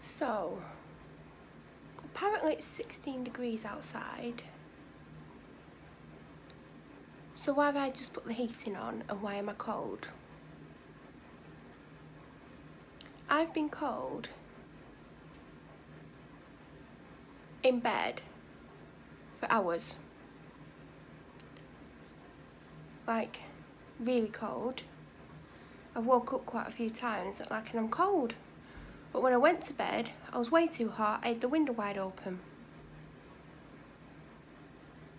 So, apparently it's 16 degrees outside. So why have I just put the heating on and why am I cold? I've been cold in bed for hours. Like, really cold. I woke up quite a few times and I'm cold. But when I went to bed, I was way too hot. I had the window wide open.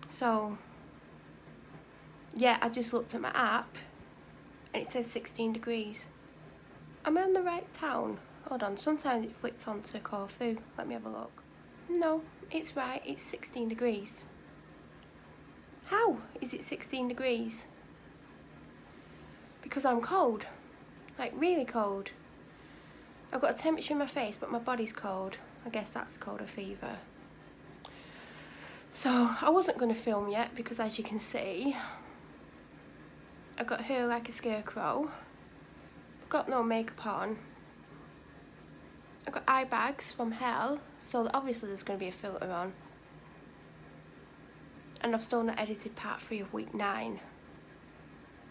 So, yeah, I just looked at my app and it says 16 degrees. Am I on the right town? Hold on, sometimes it flicks onto Corfu. Let me have a look. No, it's right, it's 16 degrees. How is it 16 degrees? Because I'm cold. Like, really cold. I've got a temperature in my face, but my body's cold. I guess that's called a fever. So, I wasn't going to film yet because, as you can see, I got hair like a scarecrow. I've got no makeup on. I've got eye bags from hell, so obviously there's going to be a filter on. And I've still not edited part 3 of week 9.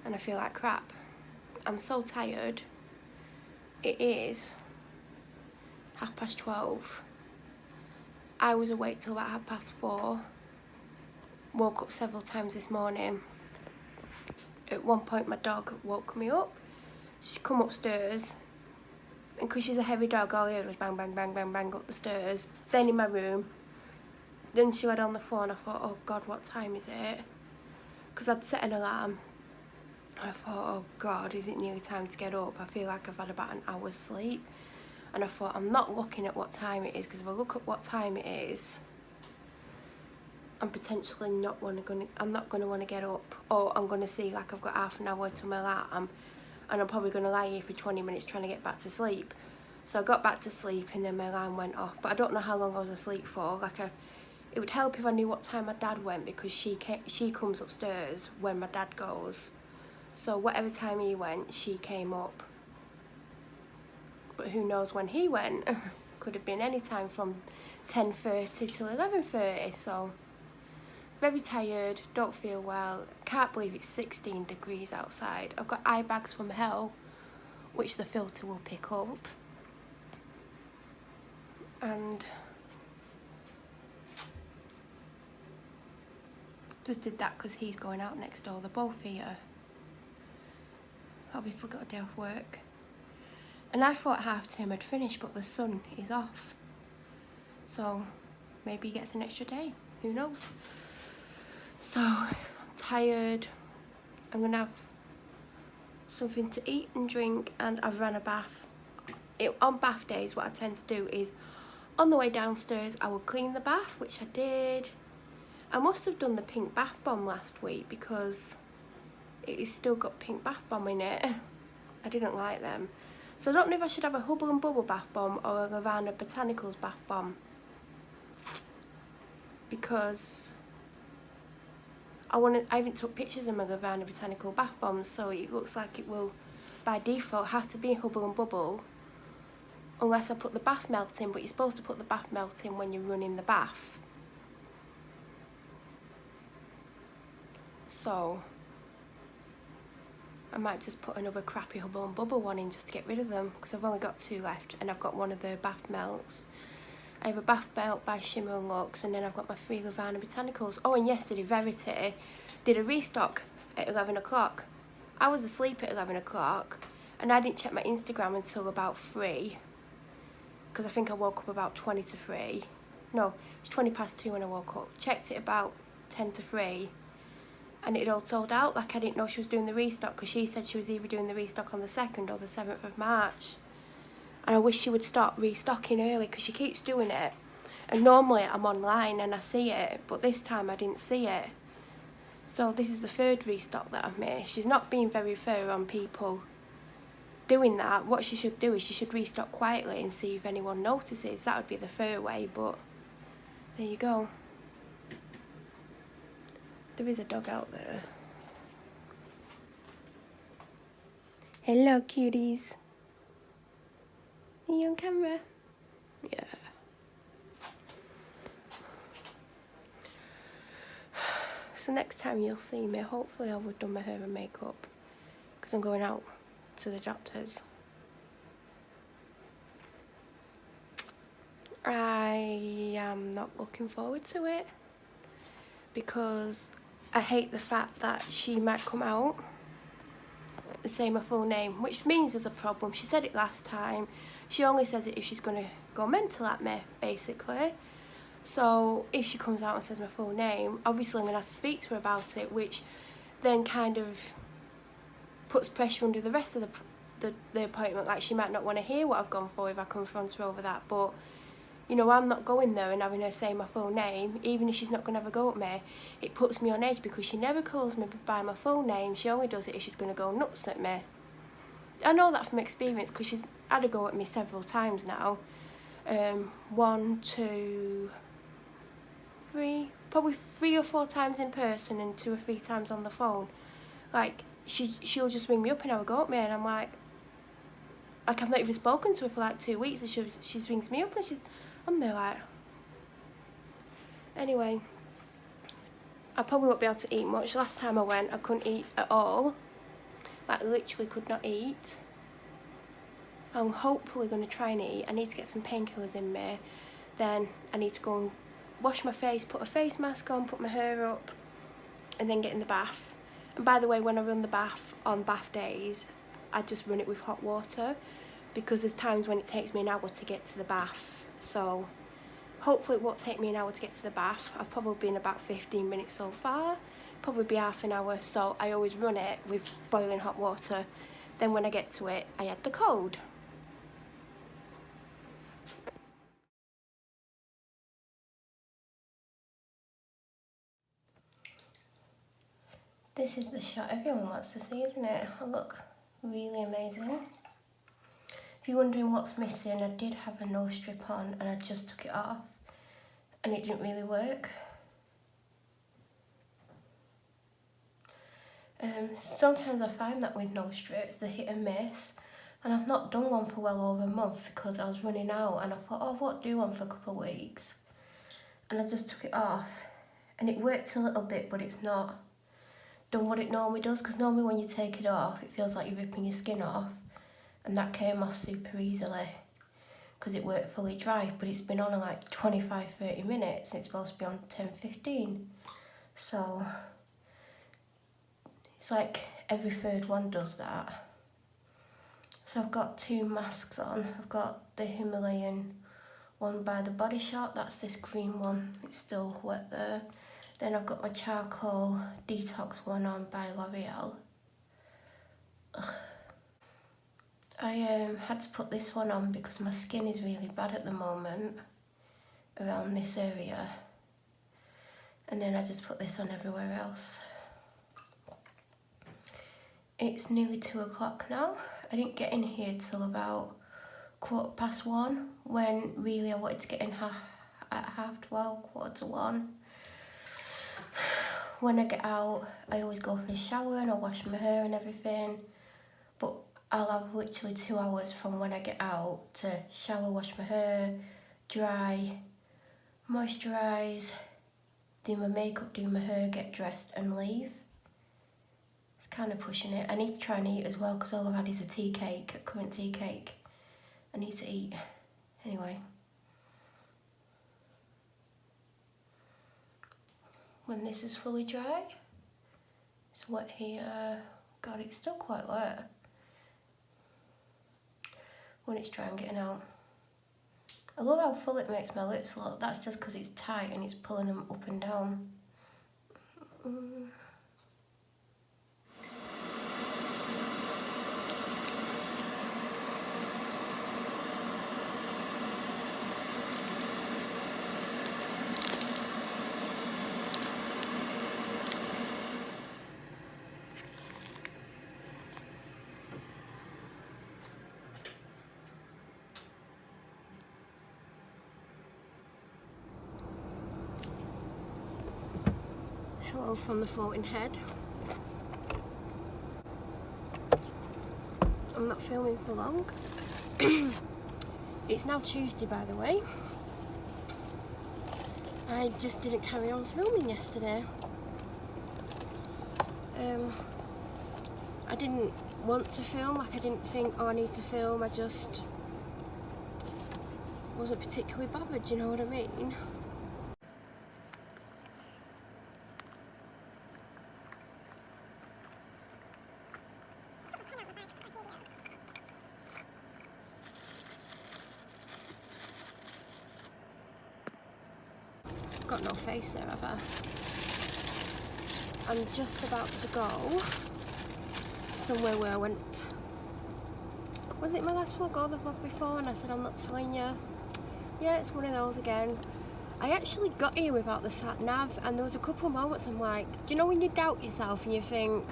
And I feel like crap. I'm so tired. It is 12:30. I was awake till about 4:30. Woke up several times this morning. At one point my dog woke me up. She come upstairs, and because she's a heavy dog, all I heard was bang, bang, bang, bang, bang up the stairs. Then in my room. Then she had on the phone. I thought, oh God, what time is it? Because I'd set an alarm. I thought, oh God, is it nearly time to get up? I feel like I've had about an hour's sleep. And I thought, I'm not looking at what time it is, because if I look at what time it is, I'm potentially not going to want to get up, or I'm going to see like I've got half an hour to my alarm, and I'm probably going to lie here for 20 minutes trying to get back to sleep. So I got back to sleep, and then my alarm went off. But I don't know how long I was asleep for. It would help if I knew what time my dad went, because she comes upstairs when my dad goes. So whatever time he went, she came up. But who knows when he went? Could have been any time from 10:30 till 11:30. So very tired, don't feel well. Can't believe it's 16 degrees outside. I've got eye bags from hell, which the filter will pick up. And just did that because he's going out next door. They're both here. Obviously got a day off work. And I thought half term had finished, but the sun is off. So maybe he gets an extra day. Who knows? So I'm tired. I'm gonna have something to eat and drink, and I've ran a bath. On bath days, what I tend to do is, on the way downstairs, I will clean the bath, which I did. I must have done the pink bath bomb last week because it has still got pink bath bomb in it. I didn't like them. So I don't know if I should have a Hubble and Bubble bath bomb or a Lavana Botanicals bath bomb, because I haven't took pictures of my Lavana Botanical bath bombs, so it looks like it will by default have to be Hubble and Bubble unless I put the bath melt in, but you're supposed to put the bath melt in when you're running the bath. So I might just put another crappy Hubble and Bubble one in just to get rid of them, because I've only got 2 left, and I've got one of the bath melts. I have a bath melt by Shimmer and Lux, and then I've got my 3 Lavana Botanicals. Oh, and yesterday Verity did a restock at 11 o'clock. I was asleep at 11 o'clock, and I didn't check my Instagram until about 3, because I think I woke up about 20 to 3. No, it's 20 past 2 when I woke up. Checked it about 10 to 3. And it all sold out. Like, I didn't know she was doing the restock, because she said she was either doing the restock on the 2nd or the 7th of March. And I wish she would start restocking early, because she keeps doing it. And normally I'm online and I see it, but this time I didn't see it. So this is the 3rd restock that I've missed. She's not being very fair on people doing that. What she should do is she should restock quietly and see if anyone notices. That would be the fair way, but there you go. There is a dog out there. Hello, cuties. Are you on camera? So next time you'll see me, hopefully I'll have done my hair and makeup, because I'm going out to the doctor's. I am not looking forward to it, because I hate the fact that she might come out and say my full name, which means there's a problem. She said it last time. She only says it if she's going to go mental at me, basically. So if she comes out and says my full name, obviously I'm going to have to speak to her about it, which then kind of puts pressure under the rest of the appointment. Like, she might not want to hear what I've gone for if I confront her over that, but you know, I'm not going there and having her say my full name, even if she's not going to have a go at me. It puts me on edge, because she never calls me by my full name. She only does it if she's going to go nuts at me. I know that from experience, because she's had a go at me several times now. 1, 2, 3, probably 3 or 4 times in person and 2 or 3 times on the phone. Like, she'll just ring me up and have a go at me, and I'm like I've not even spoken to her for like 2 weeks, and she rings me up and I'm there like... Anyway, I probably won't be able to eat much. Last time I went, I couldn't eat at all. Like, literally could not eat. I'm hopefully going to try and eat. I need to get some painkillers in me. Then I need to go and wash my face, put a face mask on, put my hair up, and then get in the bath. And by the way, when I run the bath on bath days, I just run it with hot water, because there's times when it takes me an hour to get to the bath. So hopefully it won't take me an hour to get to the bath. I've probably been about 15 minutes so far, probably be half an hour. So I always run it with boiling hot water. Then when I get to it, I add the cold. This is the shot everyone wants to see, isn't it? I look really amazing. If you're wondering what's missing, I did have a nose strip on and I just took it off, and it didn't really work. Sometimes I find that with nose strips, they're hit and miss, and I've not done one for well over a month because I was running out, and I thought, oh, what, do one for a couple of weeks, and I just took it off, and it worked a little bit, but it's not done what it normally does, because normally when you take it off, it feels like you're ripping your skin off, and that came off super easily because it worked fully dry. But it's been on like 25-30 minutes, and it's supposed to be on 10-15, so it's like every third one does that. So I've got 2 masks on. I've got the Himalayan one by the Body Shop, that's this green one, it's still wet there. Then I've got my charcoal detox one on by L'Oreal. I had to put this one on because my skin is really bad at the moment around this area, and then I just put this on everywhere else. It's nearly 2 o'clock now. I didn't get in here till about 1:15, when really I wanted to get in at 12:30, 1:45. When I get out, I always go for a shower and I wash my hair and everything, but I'll have literally 2 hours from when I get out to shower, wash my hair, dry, moisturise, do my makeup, do my hair, get dressed and leave. It's kind of pushing it. I need to try and eat as well, because all I've had is a tea cake, a currant tea cake. I need to eat. Anyway. When this is fully dry, it's wet here. God, it's still quite wet. When it's dry, I'm getting out. I love how full it makes my lips look. That's just because it's tight and it's pulling them up and down. Hello from the floating head. I'm not filming for long. It's now Tuesday, by the way. I just didn't carry on filming yesterday. I didn't want to film, like I didn't think, oh I need to film, I just wasn't particularly bothered, you know what I mean? Got no face there, have I? I'm just about to go somewhere where I went. Was it my last vlog or the vlog before? And I said I'm not telling you. Yeah, it's one of those again. I actually got here without the sat nav, and there was a couple of moments I'm like, do you know when you doubt yourself and you think,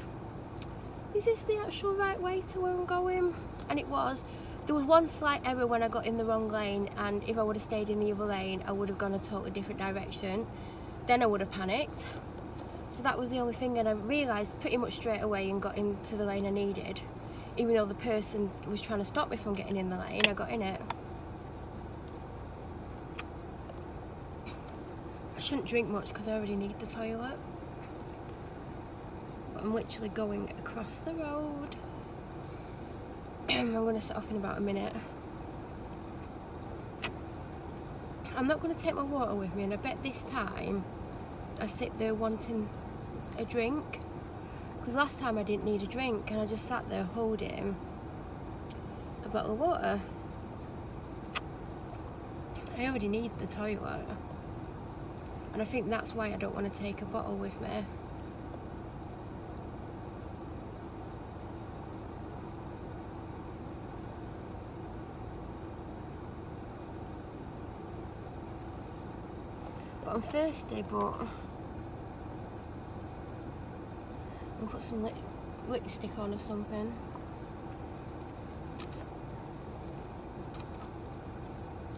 is this the actual right way to where I'm going? And it was. There was one slight error when I got in the wrong lane, and if I would have stayed in the other lane I would have gone a totally different direction. Then I would have panicked. So that was the only thing, and I realised pretty much straight away and got into the lane I needed. Even though the person was trying to stop me from getting in the lane, I got in it. I shouldn't drink much because I already need the toilet. But I'm literally going across the road. I'm going to set off in about a minute. I'm not going to take my water with me, and I bet this time I sit there wanting a drink. Because last time I didn't need a drink and I just sat there holding a bottle of water. I already need the toilet. And I think that's why I don't want to take a bottle with me. But I'm thirsty, but I'll put some lipstick on or something.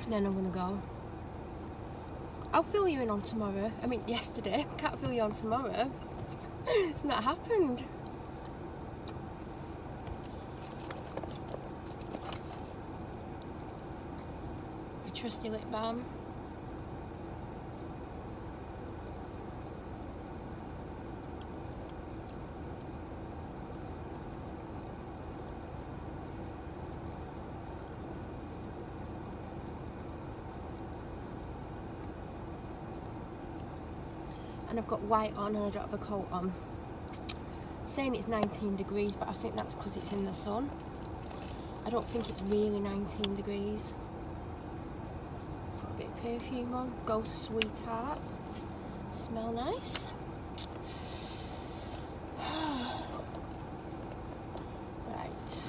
And then I'm gonna go. I'll fill you in on tomorrow. I mean yesterday. I can't fill you on tomorrow. It's not happened. A trusty lip balm. And I've got white on and I don't have a coat on. Saying it's 19 degrees, but I think that's because it's in the sun. I don't think it's really 19 degrees. Got a bit of perfume on. Ghost Sweetheart. Smell nice. Right.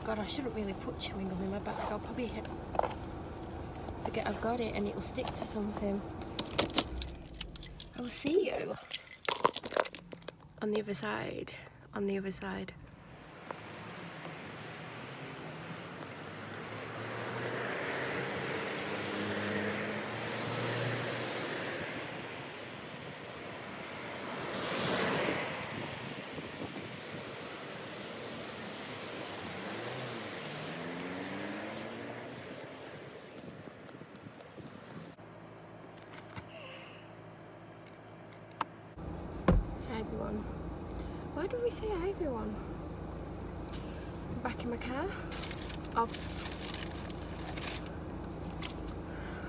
God, I shouldn't really put chewing gum in my bag. I'll probably forget I've got it and it'll stick to something. I'll see you on the other side. On the other side. Hi everyone. Why do we say hi everyone? I'm back in my car. Obs.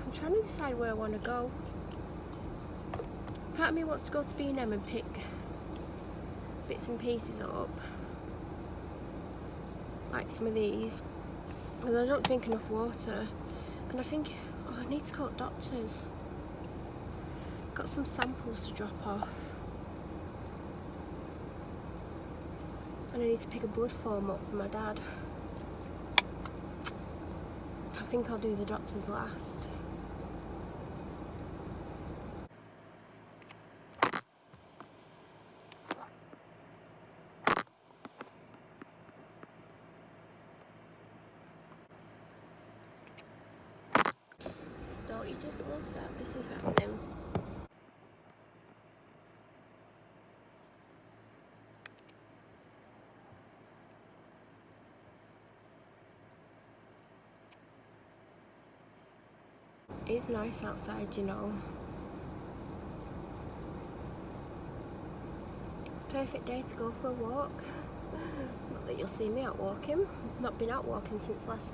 I'm trying to decide where I want to go. Part of me wants to go to B&M and pick bits and pieces up. Like some of these. Because I don't drink enough water. And I think, oh, I need to go to doctors. Got some samples to drop off. And I need to pick a blood form up for my dad. I think I'll do the doctors last. just love that this is happening. It's nice outside, you know. It's a perfect day to go for a walk. Not that you'll see me out walking. Not been out walking since last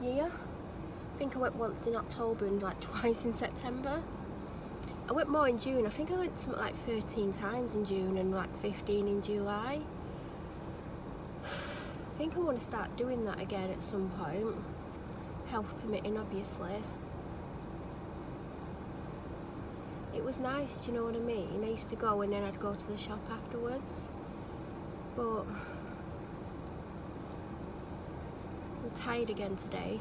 year. I think I went once in October and like twice in September. I went more in June. I think I went something like 13 times in June and like 15 in July. I think I want to start doing that again at some point. Health permitting, obviously. It was nice, do you know what I mean? I used to go and then I'd go to the shop afterwards. But I'm tired again today.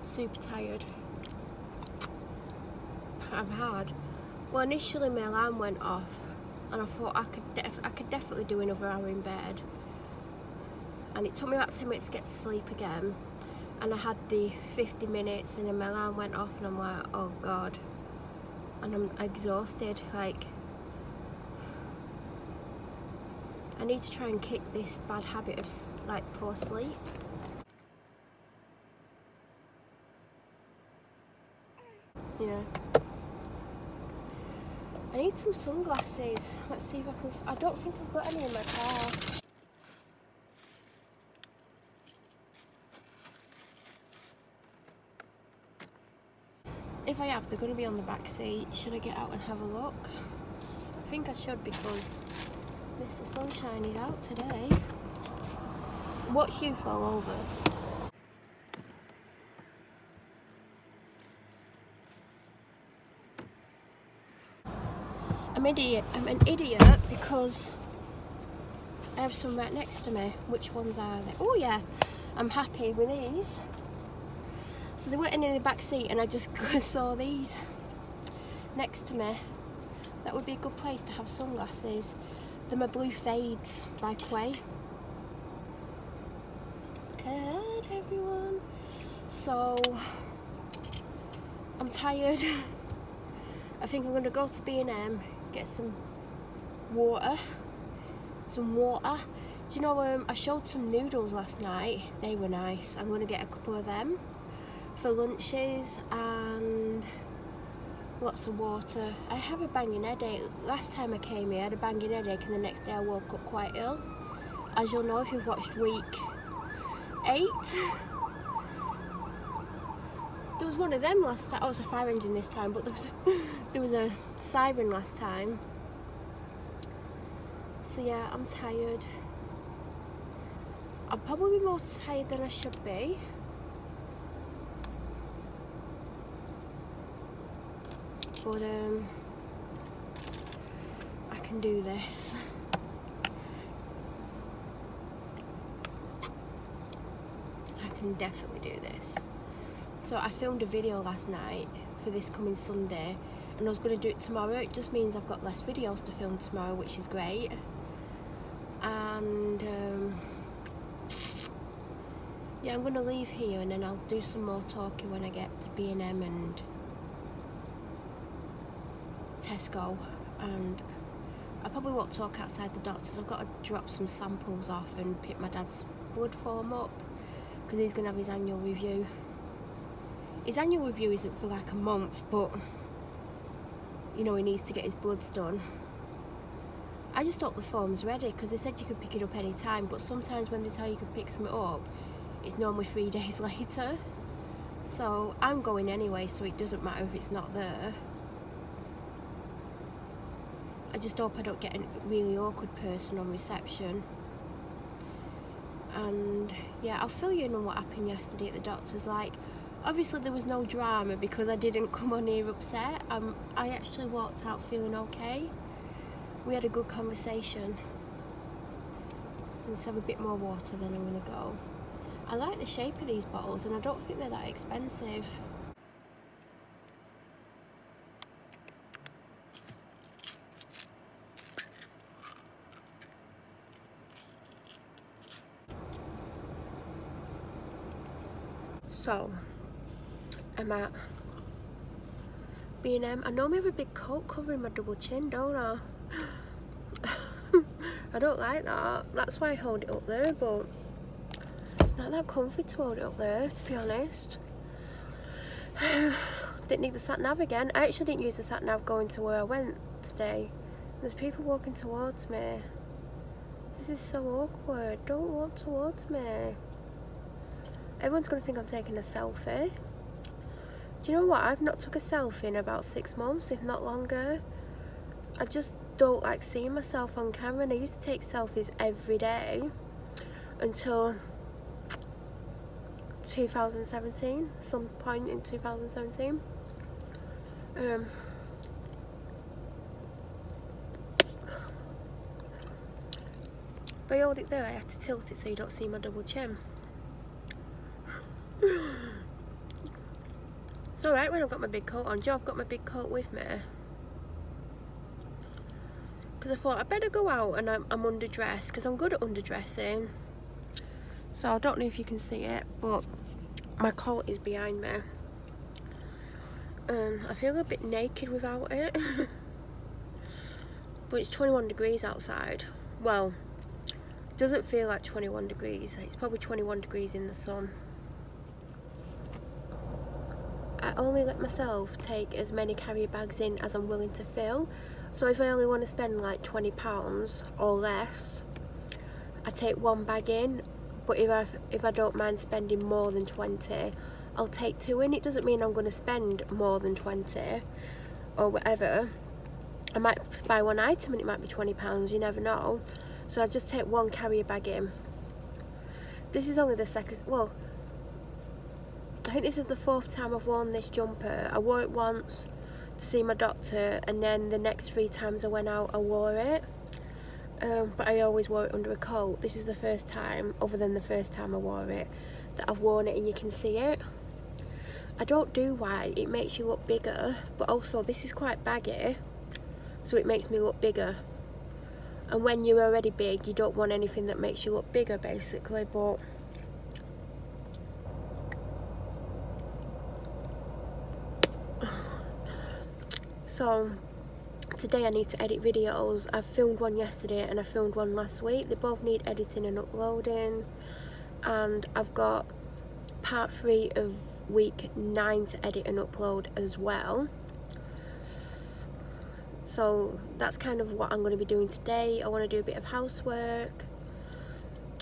Super tired. Well, initially my alarm went off and I thought I could definitely do another hour in bed, and it took me about 10 minutes to get to sleep again, and I had the 50 minutes and then my alarm went off and I'm like, oh god, and I'm exhausted. Like, I need to try and kick this bad habit of like poor sleep. Yeah. I need some sunglasses. Let's see if I can. I don't think I've got any in my car. If I have, they're going to be on the back seat. Should I get out and have a look? I think I should, because Mr. Sunshine is out today. Watch you fall over. I'm an idiot because I have some right next to me. Which ones are they? Oh yeah, I'm happy with these. So they weren't in the back seat and I just saw these next to me. That would be a good place to have sunglasses. They're my blue fades by Quay. Good, everyone. So I'm tired. I think I'm going to go to B&M, get some water. Do you know, I showed some noodles last night. They were nice. I'm going to get a couple of them for lunches and lots of water. I have a banging headache. Last time I came here I had a banging headache and the next day I woke up quite ill. As you'll know if you've watched week 8. There was one of them last time. Oh, it was a fire engine this time, but there was a siren last time. So yeah, I'm tired. I'm probably more tired than I should be. But I can do this. I can definitely do this. So I filmed a video last night for this coming Sunday and I was going to do it tomorrow. It just means I've got less videos to film tomorrow, which is great. And yeah, I'm going to leave here and then I'll do some more talking when I get to B&M and Tesco, and I probably won't talk outside the doctor's. I've got to drop some samples off and pick my dad's blood form up because he's going to have his annual review. His annual review isn't for like a month, but you know, he needs to get his bloods done. I just thought the form's ready because they said you could pick it up any time, but sometimes when they tell you can pick something up, it's normally 3 days later. So I'm going anyway, so it doesn't matter if it's not there. I just hope I don't get a really awkward person on reception. And yeah, I'll fill you in on what happened yesterday at the doctor's. Like, obviously there was no drama because I didn't come on here upset. I actually walked out feeling okay. We had a good conversation. Let's have a bit more water, then I'm gonna go. I like the shape of these bottles and I don't think they're that expensive. So, I'm at B&M. I normally have a big coat covering my double chin, don't I? I don't like that. That's why I hold it up there, but it's not that comfy to hold it up there, to be honest. Didn't need the sat nav again. I actually didn't use the sat nav going to where I went today. There's people walking towards me. This is so awkward. Don't walk towards me. Everyone's gonna think I'm taking a selfie. Do you know what? I've not took a selfie in about 6 months, if not longer. I just don't like seeing myself on camera, and I used to take selfies every day until 2017, some point in 2017. But I hold it there, I had to tilt it so you don't see my double chin. It's alright when I've got my big coat on. Joe, I've got my big coat with me. Because I thought I better go out and I'm underdressed, because I'm good at underdressing. So I don't know if you can see it, but my coat is behind me. I feel a bit naked without it. But it's 21 degrees outside. Well, it doesn't feel like 21 degrees. It's probably 21 degrees in the sun. I only let myself take as many carrier bags in as I'm willing to fill. So if I only want to spend like £20 or less, I take 1 bag in. But if I don't mind spending more than 20, I'll take 2 in. It doesn't mean I'm going to spend more than 20 or whatever. I might buy 1 item and it might be £20, you never know. So I just take 1 carrier bag in. This is only the second, well, I think this is the 4th time I've worn this jumper. I wore it once to see my doctor, and then the next 3 times I went out I wore it. But I always wore it under a coat. This is the first time, other than the first time I wore it, that I've worn it and you can see it. I don't do white, it makes you look bigger, but also this is quite baggy, so it makes me look bigger. And when you're already big, you don't want anything that makes you look bigger, basically. But so today I need to edit videos. I filmed one yesterday and I filmed one last week. They both need editing and uploading, and I've got part 3 of week 9 to edit and upload as well. So that's kind of what I'm going to be doing today. I want to do a bit of housework.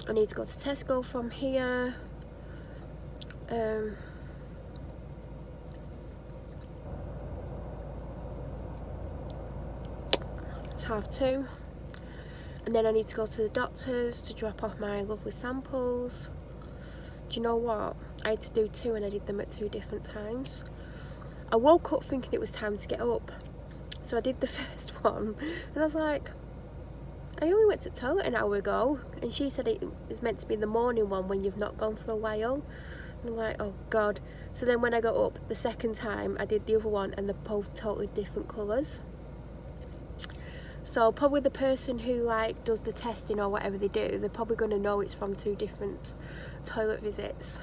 I need to go to Tesco from here. It's 2:30, and then I need to go to the doctor's to drop off my lovely samples. Do you know what? I had to do 2 and I did them at 2 different times. I woke up thinking it was time to get up, so I did the first one and I was like, I only went to the toilet an hour ago, and she said it was meant to be the morning one when you've not gone for a while. And I'm like, oh god. So then when I got up the second time, I did the other one, and they're both totally different colours. So probably the person who like does the testing or whatever they do, they're probably going to know it's from 2 different toilet visits.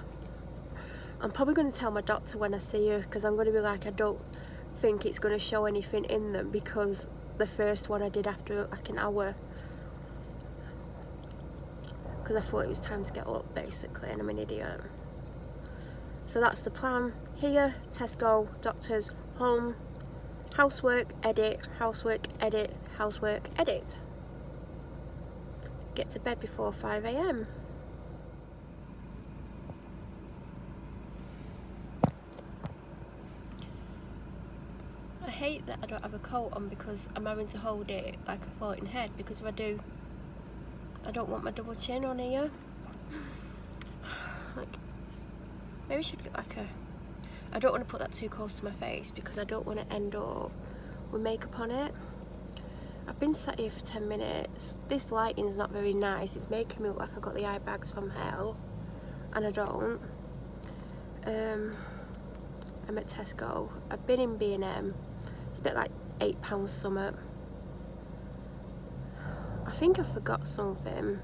I'm probably going to tell my doctor when I see her, because I'm going to be like, I don't think it's going to show anything in them, because the first one I did after like an hour, because I thought it was time to get up basically, and I'm an idiot. So that's the plan. Here, Tesco, doctors, home, housework, edit, housework, edit, housework, edit. Get to bed before 5 AM. I hate that I don't have a coat on, because I'm having to hold it like a floating head, because if I do, I don't want my double chin on here. Like, maybe I should get like a, I don't want to put that too close to my face, because I don't want to end up with makeup on it. I've been sat here for 10 minutes. This lighting's not very nice. It's making me look like I got the eye bags from hell, and I don't. I'm at Tesco. I've been in B&M. It's about like £8 something. I think I forgot something.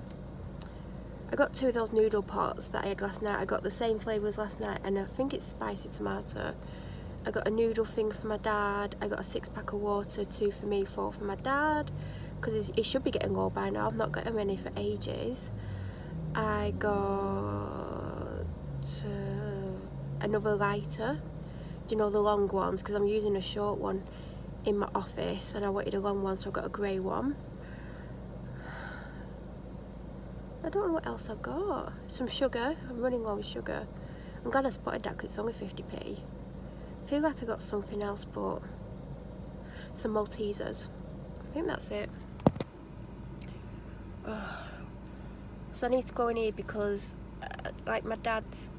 I got 2 of those noodle pots that I had last night. I got the same flavours last night, and I think it's spicy tomato. I got a noodle thing for my dad. I got a 6-pack of water, 2 for me, 4 for my dad, because he should be getting low by now. I've not got him any for ages. I got another lighter. Do you know the long ones? Because I'm using a short one in my office and I wanted a long one, so I got a grey one. I don't know what else I got. Some sugar. I'm running low on sugar. I'm glad I spotted that because it's only 50p. I feel like I got something else, but some Maltesers. I think that's it. So I need to go in here because like my dad's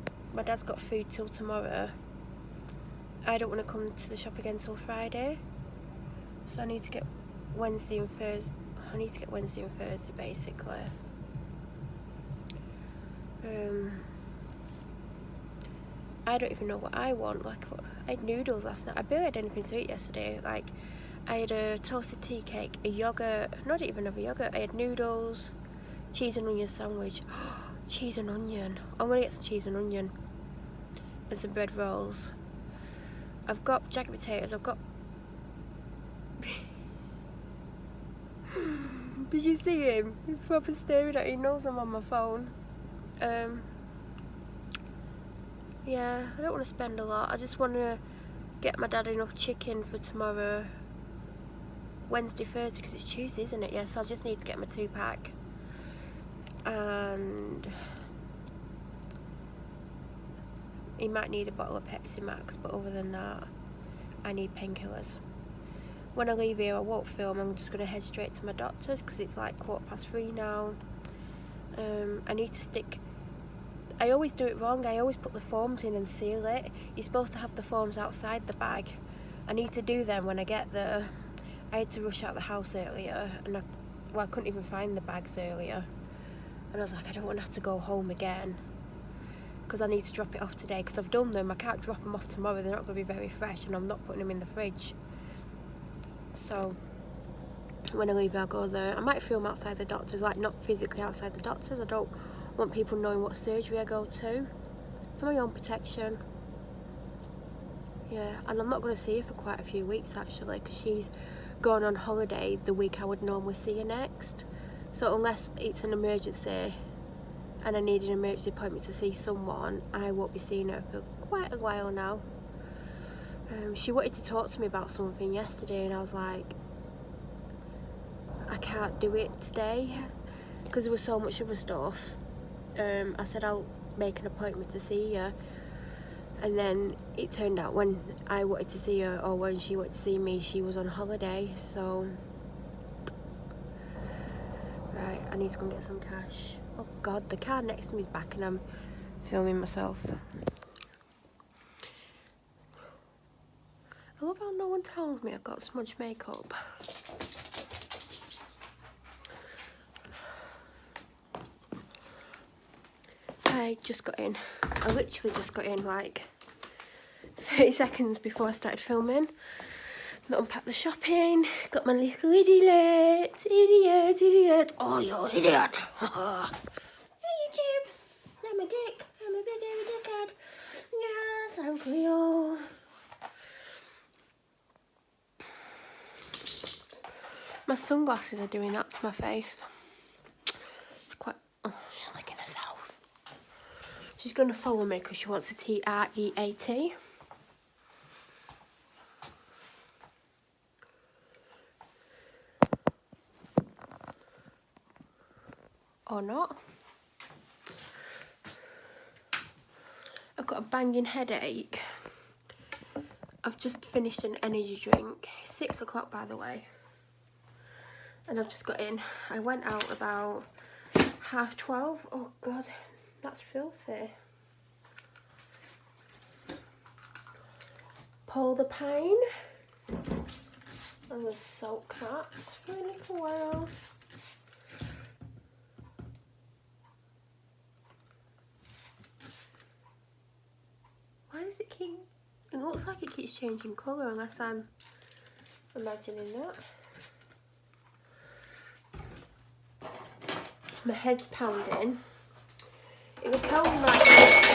got food till tomorrow. I don't want to come to the shop again till Friday, so I need to get Wednesday and Thursday. I need to get Wednesday and Thursday basically. I don't even know what I want. Like, I had noodles last night. I barely had anything to eat yesterday. Like, I had a toasted tea cake, a yogurt. No, I didn't even have a yogurt. I had noodles, cheese and onion sandwich. Cheese and onion. I'm gonna get some cheese and onion and some bread rolls. I've got jacket potatoes. I've got. Did you see him? He's proper staring at. He knows I'm on my phone. Yeah, I don't want to spend a lot. I just want to get my dad enough chicken for tomorrow, Wednesday, Thursday, because it's Tuesday, isn't it? Yes, yeah, so I just need to get my 2-pack. And he might need a bottle of Pepsi Max, but other than that, I need painkillers. When I leave here, I won't film. I'm just going to head straight to my doctor's because it's like 3:15 now. I need to stick. I always do it wrong. I always put the forms in and seal it. You're supposed to have the forms outside the bag. I need to do them when I get there. I had to rush out the house earlier, and I couldn't even find the bags earlier. And I was like, I don't want to have to go home again because I need to drop it off today because I've done them. I can't drop them off tomorrow. They're not going to be very fresh, and I'm not putting them in the fridge. So when I leave, I'll go there. I might film outside the doctor's, like not physically outside the doctor's. I don't want people knowing what surgery I go to, for my own protection. Yeah, and I'm not going to see her for quite a few weeks actually, because she's gone on holiday the week I would normally see her next. So unless it's an emergency and I need an emergency appointment to see someone, I won't be seeing her for quite a while now. She wanted to talk to me about something yesterday, and I was like, I can't do it today because there was so much other stuff. I said I'll make an appointment to see her, and then it turned out when I wanted to see her or when she wanted to see me, she was on holiday. So right, I need to go and get some cash. Oh god, the car next to me is back and I'm filming myself. I love how no one tells me I've got so much makeup. I just got in. I literally just got in like 30 seconds before I started filming. Unpacked the shopping. Got my little idiot. Idiot. Oh, you're an idiot. Hey, YouTube. I'm a dick. I'm a big hairy dickhead. Yes, I'm Cleo. My sunglasses are doing that to my face. It's quite. Oh, she's licking herself. She's going to follow me because she wants a TREAT. Or not. I've got a banging headache. I've just finished an energy drink. It's 6 o'clock, by the way. And I've just got in. I went out about 12:30. Oh god, that's filthy. Pull the pine. I'm going to soak that for a little while. Why does it keep... It looks like it keeps changing colour unless I'm imagining that. My head's pounding. It was pounding like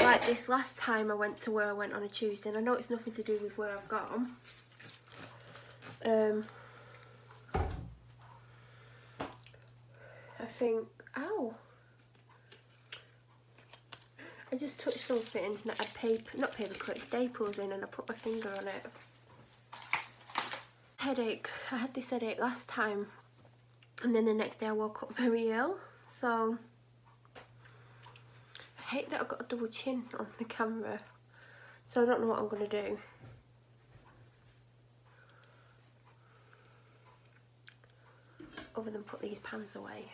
like this last time I went to where I went on a Tuesday, and I know it's nothing to do with where I've gone. I think, ow, I just touched something that had not paper cut, staples in, and I put my finger on it. Headache. I had this headache last time, and then the next day I woke up very ill, so I hate that I've got a double chin on the camera, so I don't know what I'm going to do. Other than put these pans away.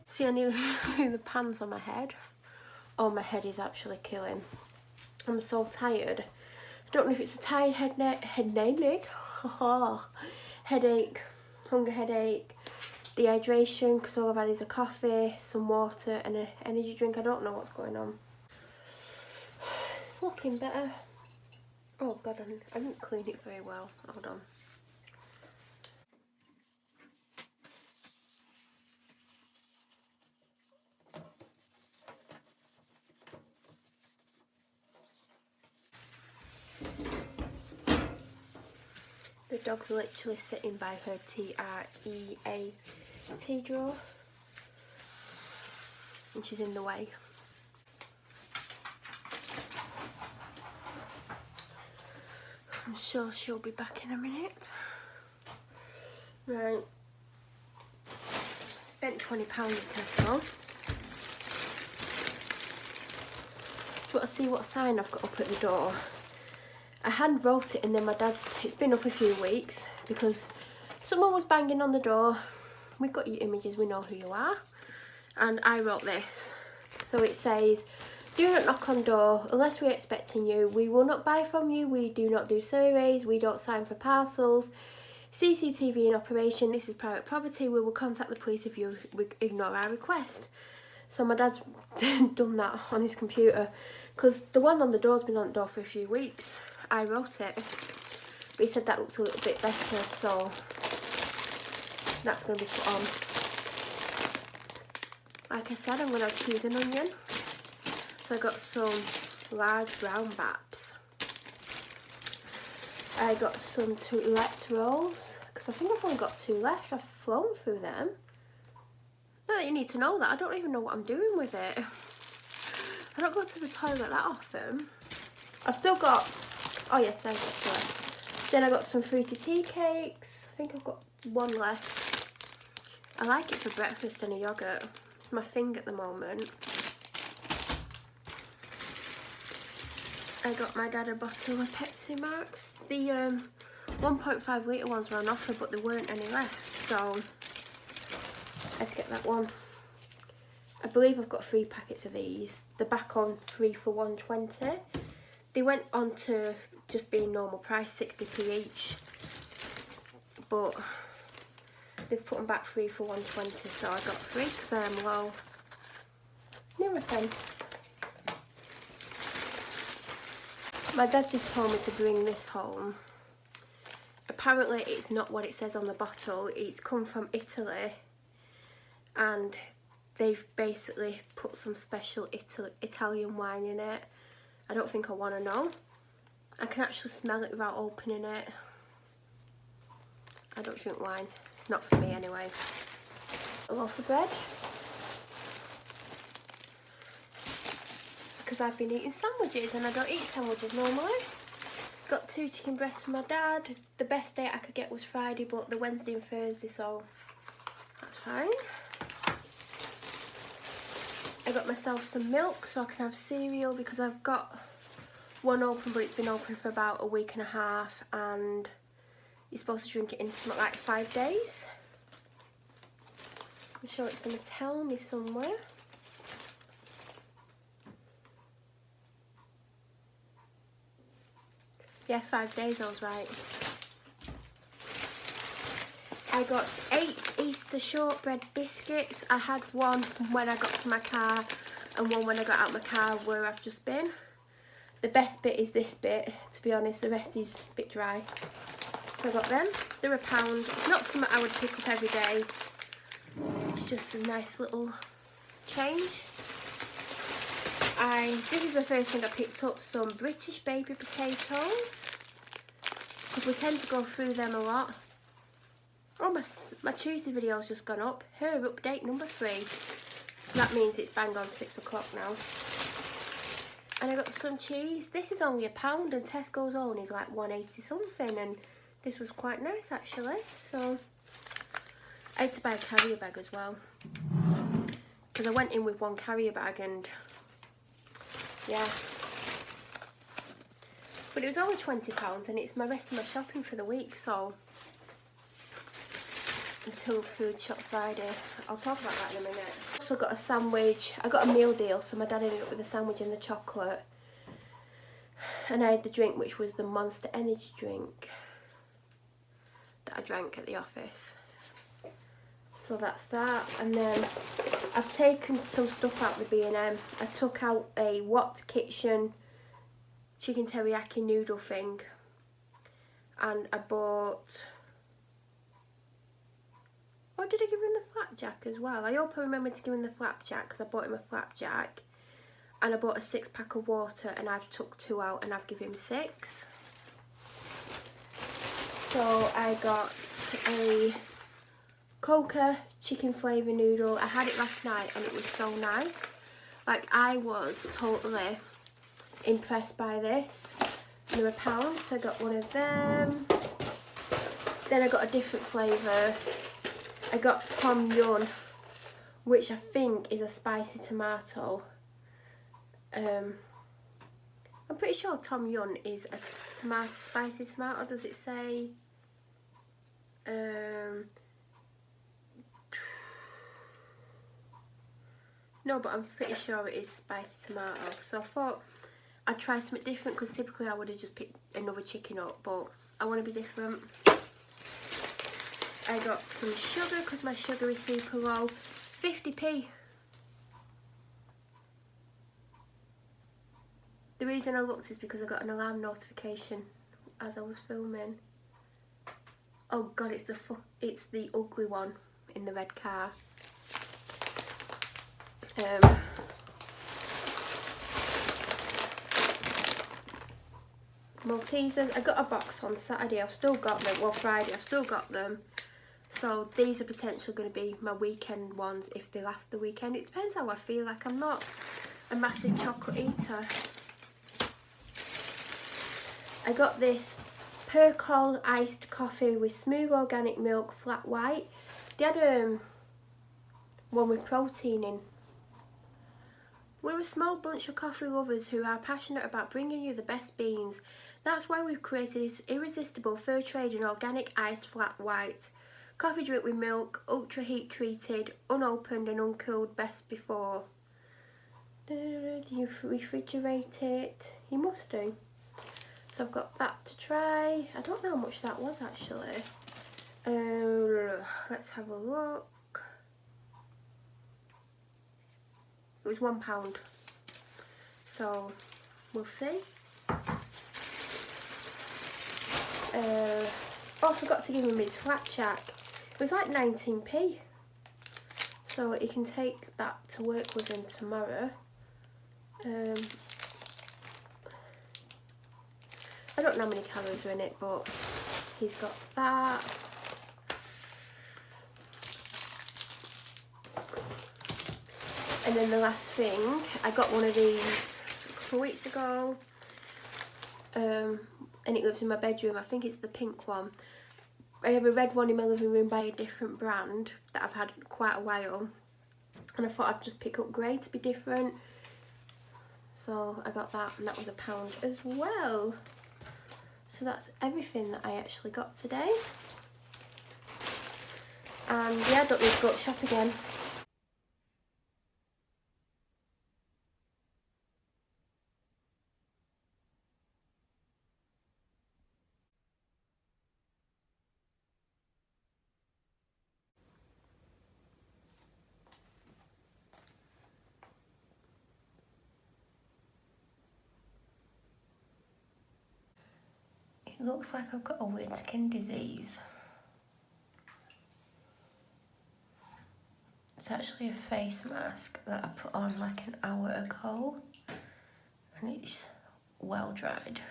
See, I nearly threw the pans on my head. Oh, my head is actually killing. I'm so tired. I don't know if it's a tired headache, hunger headache, dehydration, because all I've had is a coffee, some water and an energy drink. I don't know what's going on. It's looking better. Oh God, I didn't clean it very well. Hold on. The dog's literally sitting by her TREAT drawer, and she's in the way. I'm sure she'll be back in a minute. Right. Spent £20 at Tesco. Do you want to see what sign I've got up at the door? I hand wrote it, and then my dad's, it's been up a few weeks because someone was banging on the door. We've got your images, we know who you are. And I wrote this. So it says, do not knock on door unless we're expecting you. We will not buy from you. We do not do surveys. We don't sign for parcels. CCTV in operation. This is private property. We will contact the police if you ignore our request. So my dad's done that on his computer because the one on the door's been on the door for a few weeks. I wrote it, but he said that looks a little bit better, so that's going to be put on. Like I said, I'm going to have cheese and onion. So I got some large brown baps. I got some tourette rolls, because I think I've only got 2 left. I've flown through them. Not that you need to know that. I don't even know what I'm doing with it. I don't go to the toilet that often. I've still got, oh yes, I've got 2 left. Then I got some fruity tea cakes. I think I've got 1 left. I like it for breakfast and a yoghurt. It's my thing at the moment. I got my dad a bottle of Pepsi Max. The 1.5 litre ones were on offer, but there weren't any left, so I had to get that one. I believe I've got 3 packets of these. They're back on 3 for £1.20. They went on to just being normal price, 60p each, but they've put them back 3 for £1.20, so I got 3 because I am low. Everything. My dad just told me to bring this home. Apparently it's not what it says on the bottle. It's come from Italy, and they've basically put some special Italian wine in it. I don't think I want to know. I can actually smell it without opening it. I don't drink wine. It's not for me anyway. A loaf of bread. Because I've been eating sandwiches and I don't eat sandwiches normally. Got 2 chicken breasts for my dad. The best day I could get was Friday, but the Wednesday and Thursday, so that's fine. I got myself some milk so I can have cereal, because I've got one open, but it's been open for about a week and a half, and you're supposed to drink it in something like 5 days. I'm sure it's going to tell me somewhere. Yeah, 5 days, I was right. I got 8 Easter shortbread biscuits. I had one when I got to my car and one when I got out of my car where I've just been. The best bit is this bit, to be honest. The rest is a bit dry. So I got them. They're £1. It's not something I would pick up every day. It's just a nice little change. This is the first thing I picked up, some British baby potatoes, because we tend to go through them a lot. Oh, my Tuesday video's just gone up. Her update number 3. So that means it's bang on 6 o'clock now. And I got some cheese. This is only £1 and Tesco's own is like 180 something, and this was quite nice actually. So I had to buy a carrier bag as well, because I went in with one carrier bag and yeah. But it was only £20 and it's my rest of my shopping for the week, so until Food Shop Friday. I'll talk about that in a minute. Also got a sandwich. I got a meal deal, so my dad ended up with a sandwich and the chocolate. And I had the drink, which was the Monster Energy drink that I drank at the office. So that's that. And then I've taken some stuff out of the B&M. I took out a What's Kitchen chicken teriyaki noodle thing. And I bought... Oh, did I give him the flapjack as well? I hope I remembered to give him the flapjack, because I bought him a flapjack. And I bought a 6-pack of water, and I've took 2 out and I've given him 6. So I got a Coca chicken flavour noodle. I had it last night and it was so nice. Like, I was totally impressed by this. And they were £1, so I got one of them. Then I got a different flavour. I got Tom Yum, which I think is a spicy tomato. I'm pretty sure Tom Yum is a spicy tomato. Does it say? No, but I'm pretty sure it is spicy tomato. So I thought I'd try something different, because typically I would have just picked another chicken up, but I want to be different. I got some sugar, because my sugar is super low. 50p. The reason I looked is because I got an alarm notification as I was filming. Oh god, it's the ugly one in the red car. Maltesers. I got a box on Saturday. I've still got them. Well, Friday. I've still got them. So these are potentially going to be my weekend ones if they last the weekend. It depends how I feel. Like, I'm not a massive chocolate eater. I got this Percol iced coffee with smooth organic milk, flat white. They had one with protein in. We're a small bunch of coffee lovers who are passionate about bringing you the best beans. That's why we've created this irresistible fair trade and organic iced flat white. Coffee drink with milk, ultra heat treated, unopened and uncooled, best before. Do you refrigerate it? You must do. So I've got that to try. I don't know how much that was actually. Let's have a look. It was £1. So we'll see. Oh, I forgot to give him his flat jack. It was like 19p. So he can take that to work with him tomorrow. I don't know how many calories are in it, but he's got that. And then the last thing, I got one of these a couple of weeks ago. And it lives in my bedroom. I think it's the pink one. I have a red one in my living room by a different brand that I've had quite a while. And I thought I'd just pick up grey to be different. So I got that, and that was £1 as well. So that's everything that I actually got today. And yeah, I don't need to go to shop again. It looks like I've got a weird skin disease. It's actually a face mask that I put on like an hour ago, and it's well dried.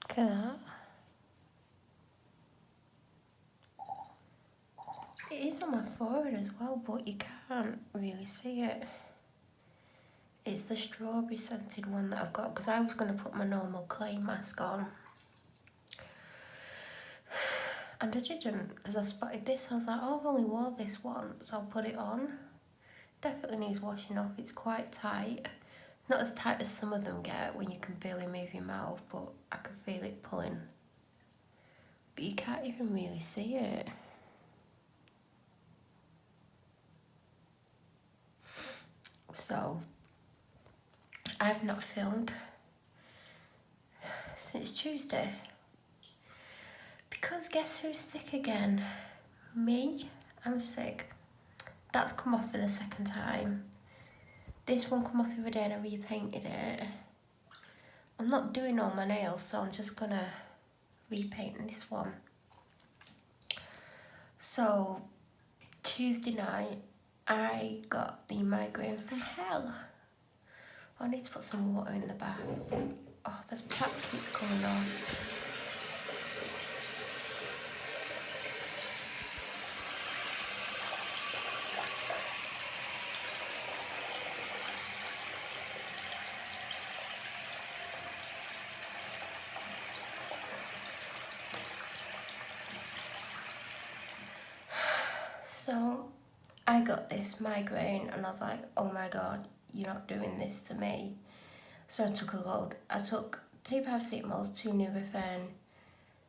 Look at that. It is on my forehead as well, but you can't really see it. It's the strawberry scented one that I've got, because I was going to put my normal clay mask on. And I didn't, because I spotted this. I was like, oh, I've only wore this once, I'll put it on. Definitely needs washing off, it's quite tight. Not as tight as some of them get when you can barely move your mouth, but I can feel it pulling. But you can't even really see it. So, I've not filmed since Tuesday. Because guess who's sick again? Me. I'm sick. That's come off for the second time. This one come off the other day and I repainted it. I'm not doing all my nails, so I'm just gonna repaint this one. So, Tuesday night, I got the migraine from hell. I need to put some water in the bath. Oh, the tap keeps coming off. So, I got this migraine and I was like, oh my god, you're not doing this to me. So I took a load. I took 2 paracetamols, 2 Nurofen,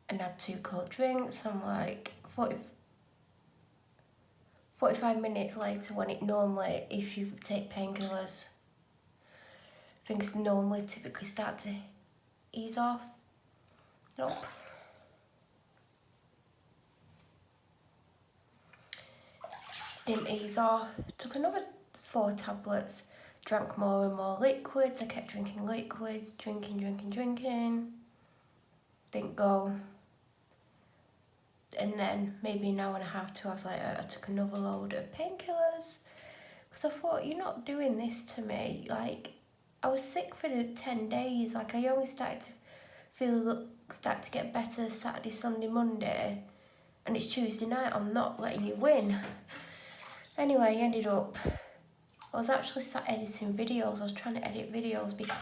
and had 2 cold drinks. I'm like 45 minutes later, when it normally, if you take painkillers, things normally typically start to ease off. Nope. Didn't ease off. Took another 4 tablets. Drank more and more liquids. I kept drinking liquids. Drinking. Didn't go. And then maybe an hour and a half, 2 hours later, I took another load of painkillers. Because I thought, you're not doing this to me. Like, I was sick for the 10 days. Like, I only started to start to get better Saturday, Sunday, Monday. And it's Tuesday night. I'm not letting you win. Anyway, I ended up, I was actually sat editing videos. I was trying to edit videos because,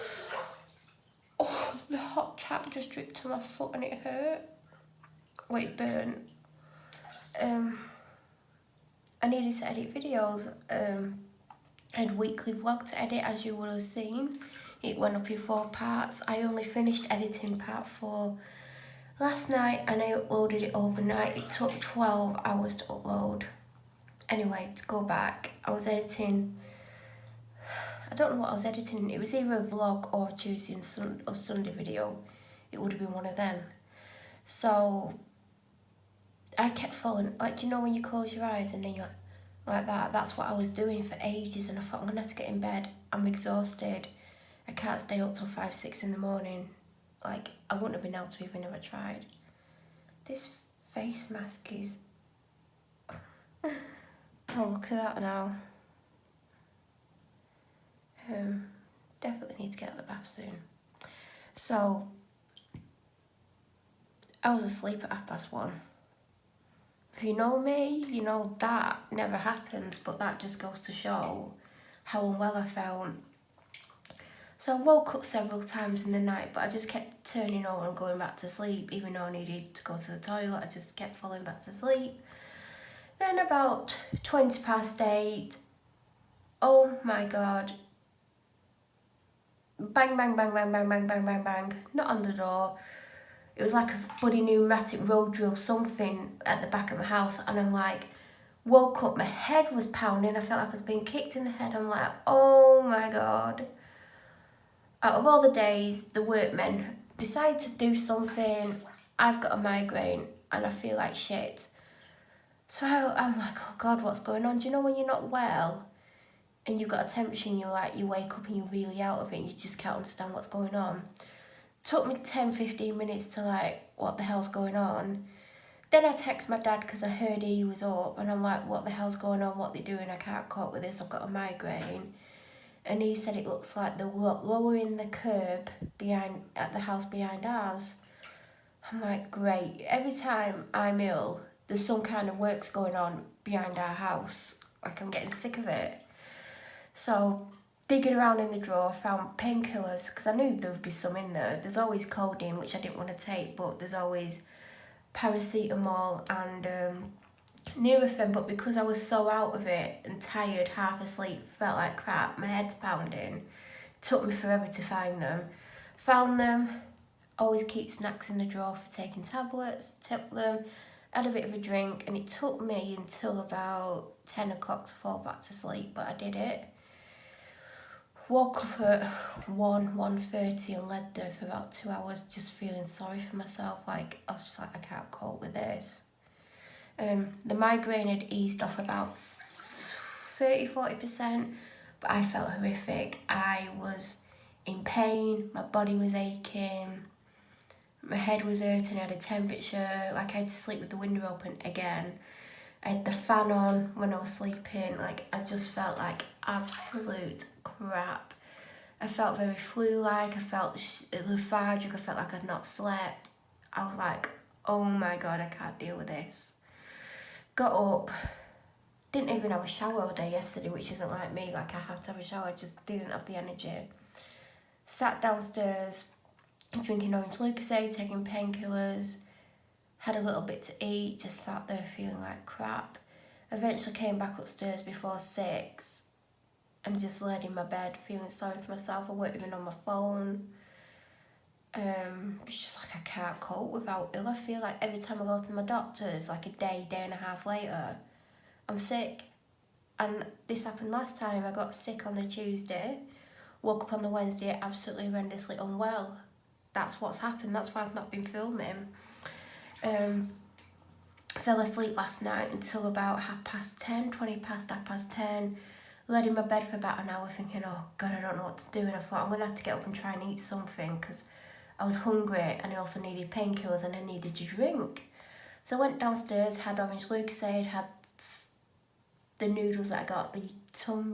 oh, the hot tap just dripped to my foot and it hurt. Well, it burnt. I needed to edit videos. I had weekly vlog to edit, as you would have seen. It went up in 4 parts. I only finished editing part 4 last night and I uploaded it overnight. It took 12 hours to upload. Anyway, to go back, I was editing, I don't know what I was editing. It was either a vlog or Tuesday or Sunday video. It would have been one of them. So, I kept falling, like, you know when you close your eyes and then you're like that? That's what I was doing for ages, and I thought, I'm going to have to get in bed. I'm exhausted. I can't stay up till 5, 6 in the morning. Like, I wouldn't have been able to even if I tried. This face mask is... Oh, look at that now. Definitely need to get out of the bath soon. So, I was asleep at 1:30. If you know me, you know that never happens, but that just goes to show how unwell I felt. So I woke up several times in the night, but I just kept turning over and going back to sleep, even though I needed to go to the toilet. I just kept falling back to sleep. Then about 8:20, oh my god. Bang, bang, bang, bang, bang, bang, bang, bang, bang. Not on the door. It was like a bloody pneumatic road drill, something at the back of my house. And I'm like, woke up, my head was pounding. I felt like I was being kicked in the head. I'm like, oh my god. Out of all the days, the workmen decide to do something. I've got a migraine and I feel like shit. So I'm like, oh god, what's going on? Do you know when you're not well and you've got a temperature and you wake up and you're really out of it and you just can't understand what's going on? Took me 10-15 minutes to like, what the hell's going on? Then I text my dad because I heard he was up, and I'm like, what the hell's going on? What they doing? I can't cope with this. I've got a migraine. And he said it looks like they're lowering the curb behind at the house behind ours. I'm like, great. Every time I'm ill, there's some kind of works going on behind our house. Like, I'm getting sick of it. So, digging around in the drawer, found painkillers, because I knew there would be some in there. There's always codeine, which I didn't want to take, but there's always paracetamol and Nurofen. But because I was so out of it and tired, half asleep, felt like crap, my head's pounding. Took me forever to find them. Found them. Always keep snacks in the drawer for taking tablets. Took them. Had a bit of a drink, and it took me until about 10 o'clock to fall back to sleep, but I did it. Woke up at 1:30 and laid there for about 2 hours, just feeling sorry for myself. Like, I was just like, I can't cope with this. The migraine had eased off about 30-40%, but I felt horrific. I was in pain, my body was aching, my head was hurting, I had a temperature, like I had to sleep with the window open again. I had the fan on when I was sleeping, like I just felt like absolute crap. I felt very flu-like, I felt lethargic, I felt like I'd not slept. I was like, oh my God, I can't deal with this. Got up, didn't even have a shower all day yesterday, which isn't like me, like I have to have a shower, I just didn't have the energy. Sat downstairs, drinking orange Lucozade, taking painkillers, had a little bit to eat, just sat there feeling like crap. Eventually came back upstairs before 6 and just laid in my bed feeling sorry for myself. I weren't even on my phone. It's just like I can't cope with how ill I feel. Like every time I go to my doctor's, like a day and a half later, I'm sick. And this happened last time. I got sick on the Tuesday, woke up on the Wednesday absolutely horrendously unwell. That's what's happened. That's why I've not been filming. Fell asleep last night until about 10:30, 20 past 10:30. Laid in my bed for about an hour thinking, oh God, I don't know what to do. And I thought I'm going to have to get up and try and eat something because I was hungry and I also needed painkillers and I needed to drink. So I went downstairs, had orange Lucozade, had the noodles that I got, the tum,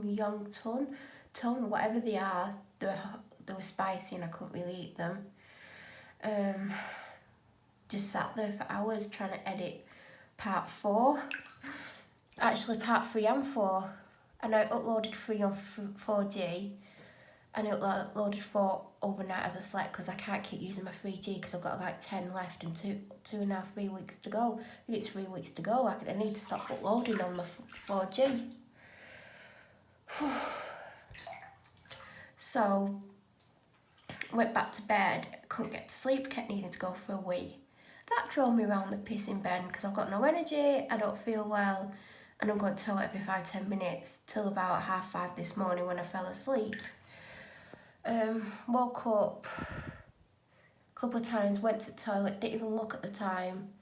whatever they are. They were spicy and I couldn't really eat them. Just sat there for hours trying to edit part 4. Actually, part 3 and 4. And I uploaded 3 on 4G. And I uploaded 4 overnight as I slept because I can't keep using my 3G because I've got like 10 left and 3 weeks to go. I think it's 3 weeks to go. I need to stop uploading on my 4G. So, went back to bed, couldn't get to sleep, kept needing to go for a wee. That drove me around the pissing bed because I've got no energy, I don't feel well, and I'm going to the toilet every 5-10 minutes till about 5:30 this morning when I fell asleep. Woke up a couple of times, went to the toilet, didn't even look at the time,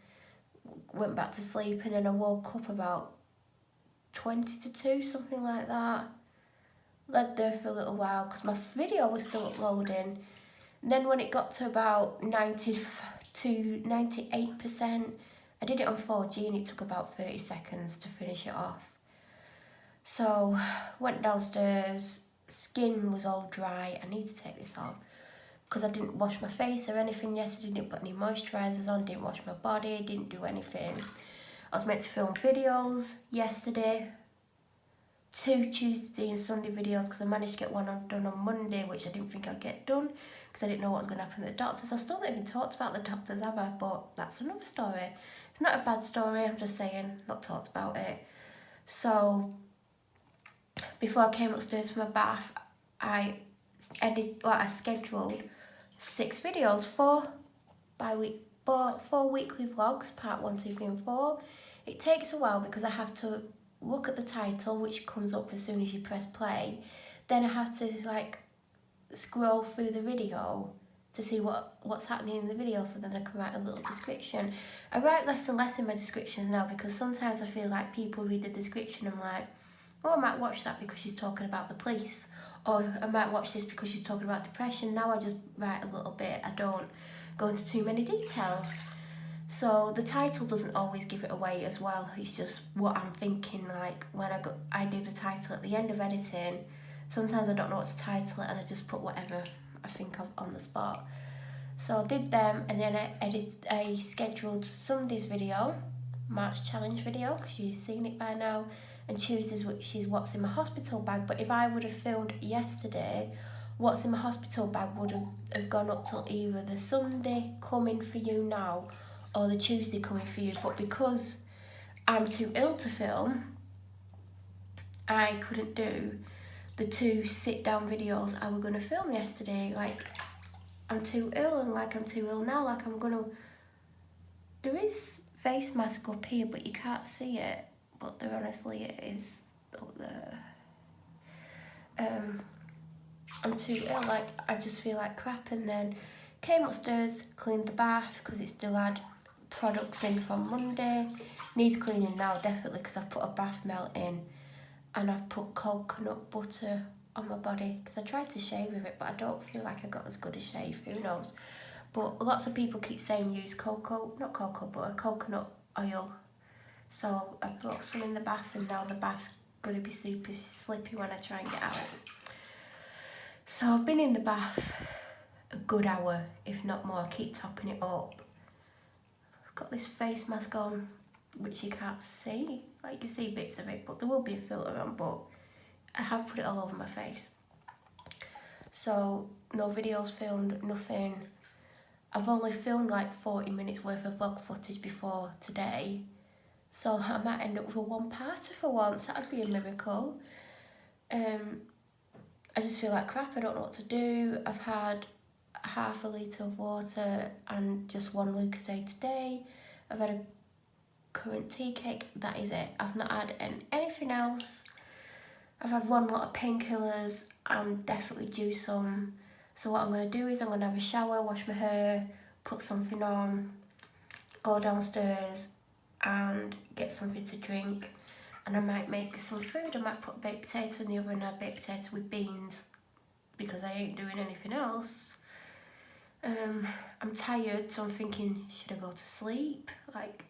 went back to sleep, and then I woke up about 20 to 2, something like that. Laid there for a little while because my video was still uploading. And then when it got to about 90 to 98%, I did it on 4G and it took about 30 seconds to finish it off. So, went downstairs, skin was all dry. I need to take this off because I didn't wash my face or anything yesterday, didn't put any moisturisers on, didn't wash my body, didn't do anything. I was meant to film videos yesterday, 2 Tuesday and Sunday videos because I managed to get one done on Monday, which I didn't think I'd get done because I didn't know what was going to happen at the doctors. I still not even talked about the doctors, have I? But that's another story. It's not a bad story, I'm just saying, not talked about it. So, before I came upstairs for my bath, I scheduled 6 videos, 4 weekly vlogs, part 1, 2, 3 and 4. It takes a while because I have to look at the title, which comes up as soon as you press play. Then I have to like scroll through the video to see what's happening in the video, so then I can write a little description. I write less and less in my descriptions now because sometimes I feel like people read the description and I'm like, oh, I might watch that because she's talking about the police, or I might watch this because she's talking about depression. Now I just write a little bit. I don't go into too many details. So the title doesn't always give it away as well. It's just what I'm thinking. Like when I do the title at the end of editing. Sometimes I don't know what to title it, and I just put whatever I think of on the spot. So I did them, and then I scheduled Sunday's video, March challenge video, because you've seen it by now, and Tuesday's, which is what's in my hospital bag. But if I would have filmed yesterday, what's in my hospital bag would have gone up till either the Sunday coming for you now or the Tuesday coming for you. But because I'm too ill to film, I couldn't do the 2 sit-down videos I were going to film yesterday. Like, I'm too ill, and like I'm too ill now, like I'm gonna... There is face mask up here, but you can't see it. But there honestly it is up there. I'm too ill, like I just feel like crap. And then came upstairs, cleaned the bath because it still had products in from Monday. Needs cleaning now, definitely, because I've put a bath melt in. And I've put coconut butter on my body because I tried to shave with it, but I don't feel like I got as good a shave, who knows. But lots of people keep saying use not cocoa butter, coconut oil. So I put some in the bath, and now the bath's going to be super slippy when I try and get out. So I've been in the bath a good hour, if not more. I keep topping it up. I've got this face mask on, which you can't see. Like, you see bits of it, but there will be a filter on, but I have put it all over my face. So no videos filmed, nothing. I've only filmed like 40 minutes worth of vlog footage before today, so I might end up with a one-parter for once. That would be a miracle. I just feel like crap. I don't know what to do. I've had half a litre of water and just 1 Lucozade today. I've had a currant tea cake, that is it. I've not had anything else. I've had 1 lot of painkillers and definitely due some. So what I'm going to do is I'm going to have a shower, wash my hair, put something on, go downstairs and get something to drink. And I might make some food. I might put a baked potato in the oven and add baked potato with beans because I ain't doing anything else. I'm tired, so I'm thinking, should I go to sleep? Like,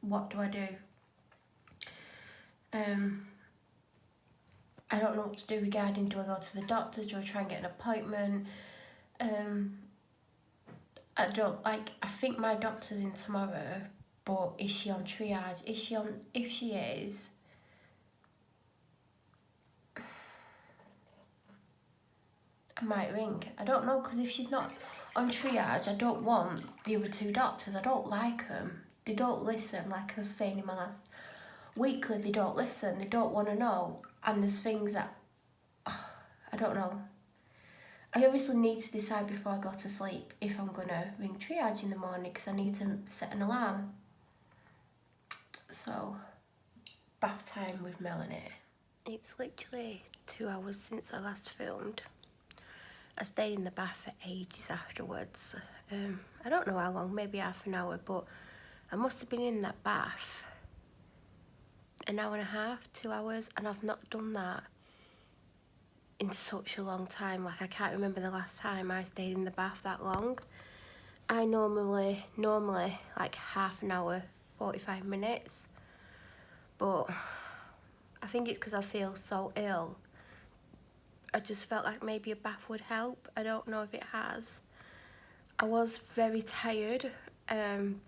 what do I do? I don't know what to do regarding, do I go to the doctors, do I try and get an appointment? I think my doctor's in tomorrow, but is she on triage? If she is, I might ring. I don't know, because if she's not on triage, I don't want the other 2 doctors. I don't like them. They don't listen, like I was saying in my last weekly, they don't listen, they don't want to know. And there's things that, I don't know. I obviously need to decide before I go to sleep if I'm going to ring triage in the morning, because I need to set an alarm. So, bath time with Melanie. It's literally 2 hours since I last filmed. I stayed in the bath for ages afterwards. I don't know how long, maybe half an hour, but I must have been in that bath an hour and a half, 2 hours, and I've not done that in such a long time. Like, I can't remember the last time I stayed in the bath that long. I normally like half an hour, 45 minutes, but I think it's because I feel so ill. I just felt like maybe a bath would help. I don't know if it has. I was very tired, and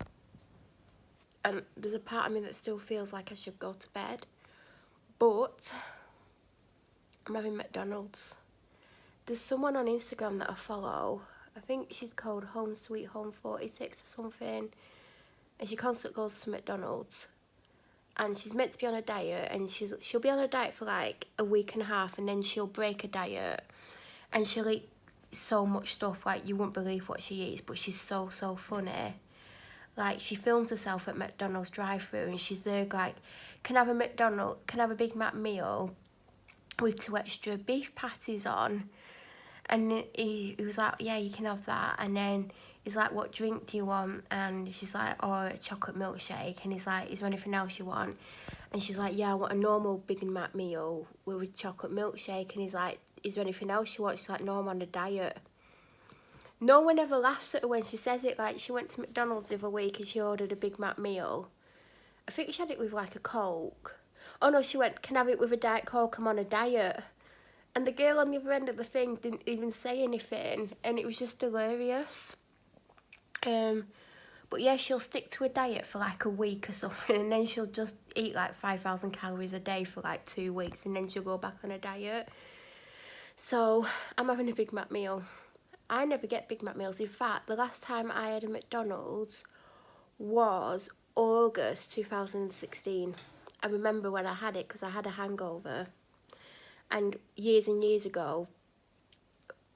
there's a part of me that still feels like I should go to bed, but I'm having McDonald's. There's someone on Instagram that I follow. I think she's called Home Sweet Home 46 or something, and she constantly goes to McDonald's. And she's meant to be on a diet, and she'll be on a diet for like a week and a half, and then she'll break a diet, and she'll eat so much stuff, like you wouldn't believe what she eats, but she's so funny. Like, she films herself at McDonald's drive-thru, and she's there like, can I have a Big Mac meal with 2 extra beef patties on? And he was like, yeah, you can have that. And then he's like, what drink do you want? And she's like, oh, a chocolate milkshake. And he's like, is there anything else you want? And she's like, yeah, I want a normal Big Mac meal with a chocolate milkshake. And he's like, is there anything else she wants? She's like, no, I'm on a diet. No one ever laughs at her when she says it. Like, she went to McDonald's the other week and she ordered a Big Mac meal. I think she had it with like a Coke. Oh no, she went, can I have it with a Diet Coke? I'm on a diet. And the girl on the other end of the thing didn't even say anything, and it was just hilarious. But yeah, she'll stick to a diet for like a week or something, and then she'll just eat like 5,000 calories a day for like 2 weeks, and then she'll go back on a diet. So I'm having a Big Mac meal. I never get Big Mac meals. In fact, the last time I had a McDonald's was August 2016. I remember when I had it because I had a hangover. And years and years ago,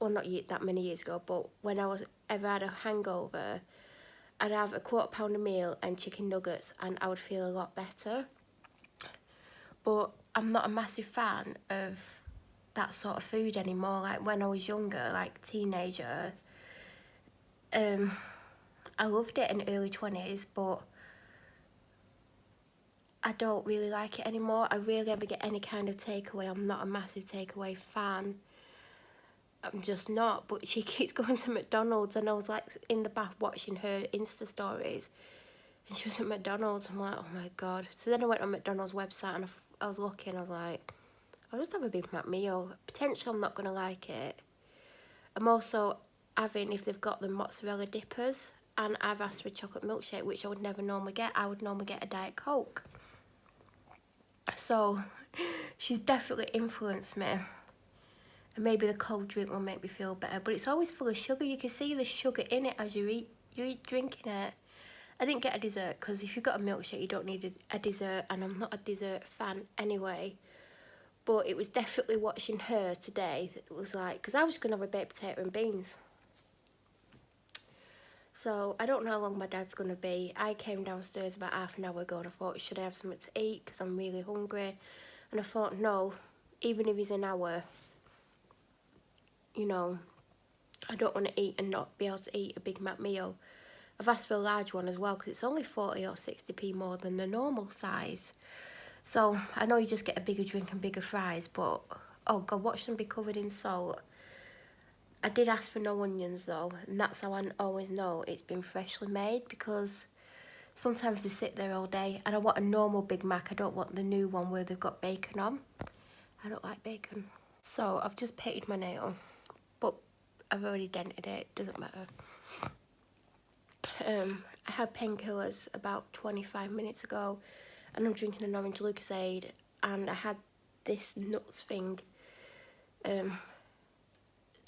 well, not that many years ago, but when I was ever had a hangover, I'd have a £1/4 meal and chicken nuggets, and I would feel a lot better. But I'm not a massive fan of that sort of food anymore. Like when I was younger, like teenager, I loved it in early 20s, but I don't really like it anymore. I rarely ever get any kind of takeaway. I'm not a massive takeaway fan. I'm just not. But she keeps going to McDonald's, and I was like in the bath watching her Insta stories, and she was at McDonald's. I'm like, oh my God. So then I went on McDonald's website and I was looking, I was like, I'll just have a Big Mac meal. Potentially I'm not going to like it. I'm also having, if they've got the mozzarella dippers, and I've asked for a chocolate milkshake, which I would never normally get. I would normally get a Diet Coke. So she's definitely influenced me. And maybe the cold drink will make me feel better. But it's always full of sugar. You can see the sugar in it as you're drinking it. I didn't get a dessert because if you've got a milkshake, you don't need a dessert. And I'm not a dessert fan anyway. But it was definitely watching her today that was like, because I was just going to have a baked potato and beans. So I don't know how long my dad's going to be. I came downstairs about half an hour ago and I thought, should I have something to eat because I'm really hungry? And I thought, no, even if he's an hour, you know, I don't want to eat and not be able to eat a Big Mac meal. I've asked for a large one as well because it's only 40 or 60p more than the normal size. So I know you just get a bigger drink and bigger fries, but oh God, watch them be covered in salt. I did ask for no onions though, and that's how I always know it's been freshly made, because sometimes they sit there all day, and I want a normal Big Mac. I don't want the new one where they've got bacon on. I don't like bacon. So I've just painted my nail, but I've already dented it, doesn't matter. I had painkillers about 25 minutes ago, and I'm drinking an orange Lucozade, and I had this nuts thing,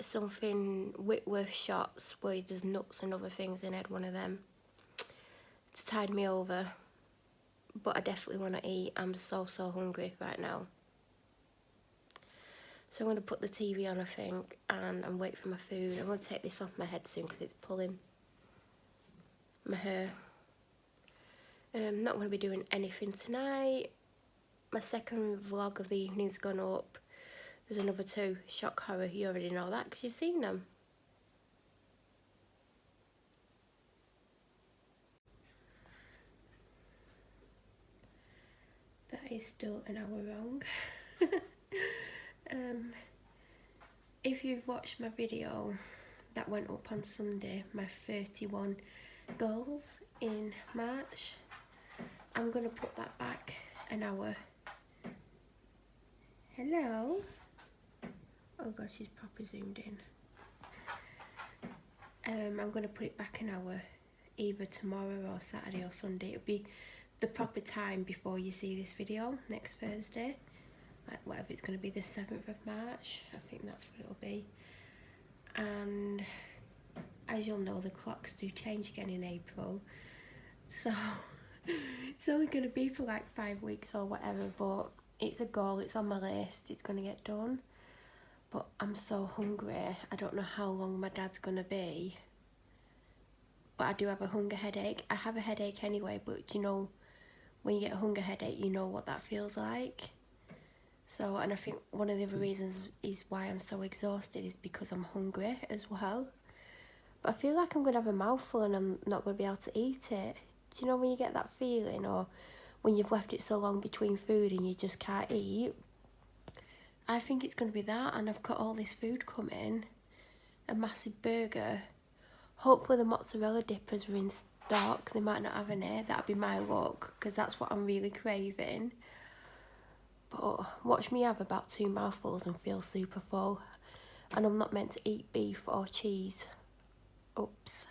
something Whitworth shots where there's nuts and other things in it, one of them. It's tied me over, but I definitely want to eat. I'm so hungry right now. So I'm going to put the TV on, I think, and I'm waiting for my food. I'm going to take this off my head soon because it's pulling my hair. I'm not going to be doing anything tonight. My second vlog of the evening's gone up. There's another 2, shock horror. You already know that because you've seen them. That is still an hour wrong. If you've watched my video that went up on Sunday, my 31 goals in March, I'm going to put that back an hour. Hello? Oh God, she's proper zoomed in. I'm going to put it back an hour, either tomorrow or Saturday or Sunday. It'll be the proper time before you see this video next Thursday. Like whatever it's going to be, the 7th of March. I think that's what it'll be. And as you'll know, the clocks do change again in April. So it's only going to be for like 5 weeks or whatever, but it's a goal, it's on my list, it's going to get done. But I'm so hungry. I don't know how long my dad's going to be. But I do have a hunger headache. I have a headache anyway, but you know, when you get a hunger headache, you know what that feels like. So, and I think one of the other reasons is why I'm so exhausted is because I'm hungry as well. But I feel like I'm going to have a mouthful and I'm not going to be able to eat it. Do you know when you get that feeling, or when you've left it so long between food and you just can't eat? I think it's going to be that, and I've got all this food coming, a massive burger. Hopefully the mozzarella dippers are in stock. They might not have any. That'd be my luck, because that's what I'm really craving. But watch me have about 2 mouthfuls and feel super full. And I'm not meant to eat beef or cheese. Oops.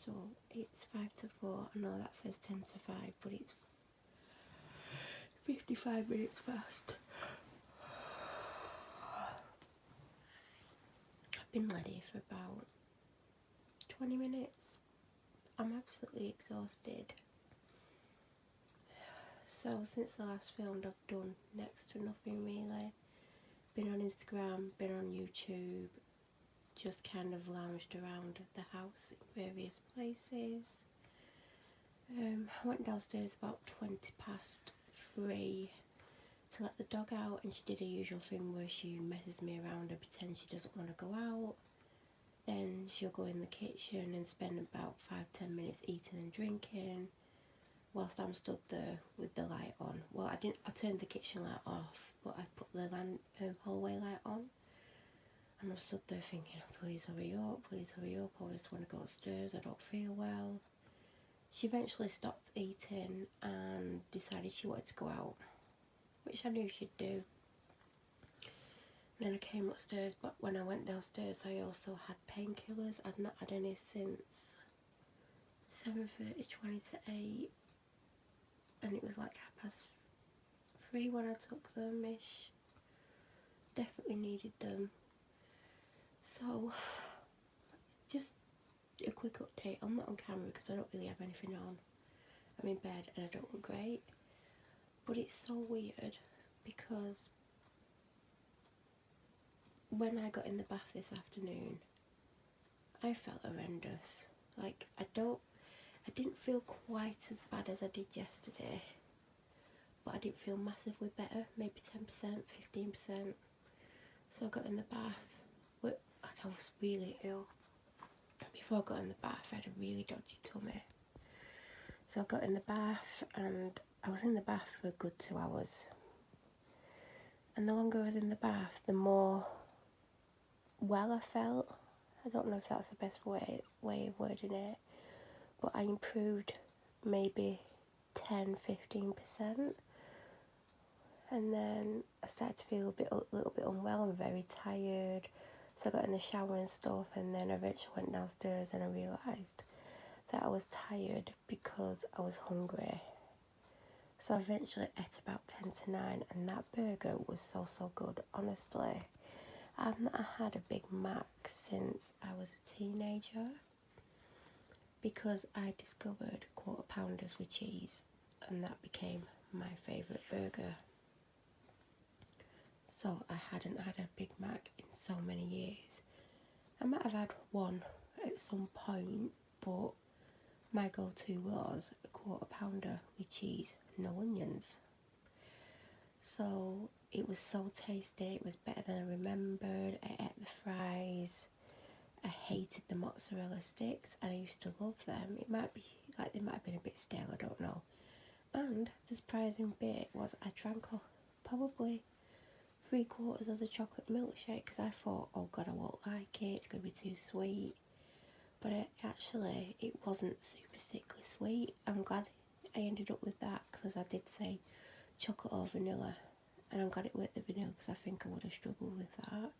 So it's 5 to 4. I know that says 10 to 5, but it's 55 minutes past. I've been ready for about 20 minutes. I'm absolutely exhausted. So since the last filmed, I've done next to nothing really. Been on Instagram, been on YouTube, just kind of lounged around the house in various places. I went downstairs about 20 past 3 to let the dog out, and she did her usual thing where she messes me around and pretends she doesn't want to go out. Then she'll go in the kitchen and spend about 5-10 minutes eating and drinking whilst I'm stood there with the light on. Well, I turned the kitchen light off, but I put the hallway light on. And I'm stood there thinking, please hurry up, I just want to go upstairs, I don't feel well. She eventually stopped eating and decided she wanted to go out, which I knew she'd do. Then I came upstairs, but when I went downstairs I also had painkillers. I'd not had any since 7:30, 20 to 8, and it was like 3:30 when I took them-ish. Definitely needed them. So, just a quick update. I'm not on camera because I don't really have anything on. I'm in bed and I don't look great. But it's so weird because when I got in the bath this afternoon, I felt horrendous. Like, I didn't feel quite as bad as I did yesterday, but I didn't feel massively better, maybe 10%, 15%. So I got in the bath, like I was really ill. Before I got in the bath, I had a really dodgy tummy. So I got in the bath, and I was in the bath for a good 2 hours. And the longer I was in the bath, the more well I felt. I don't know if that's the best way of wording it, but I improved maybe 10-15%. And then I started to feel a little bit unwell and very tired. So I got in the shower and stuff, and then I eventually went downstairs and I realised that I was tired because I was hungry. So I eventually ate about 10 to 9, and that burger was so good, honestly. I've not had a Big Mac since I was a teenager because I discovered quarter pounders with cheese, and that became my favourite burger. So I hadn't had a Big Mac in so many years. I might have had one at some point, but my go-to was a quarter pounder with cheese, no onions. So it was so tasty, it was better than I remembered. I ate the fries. I hated the mozzarella sticks, and I used to love them. It might be like they might have been a bit stale, I don't know. And the surprising bit was I drank probably 3/4 of the chocolate milkshake because I thought, oh god, I won't like it, it's going to be too sweet. But it wasn't super sickly sweet. I'm glad I ended up with that because I did say chocolate or vanilla, and I'm glad it went the vanilla because I think I would have struggled with that.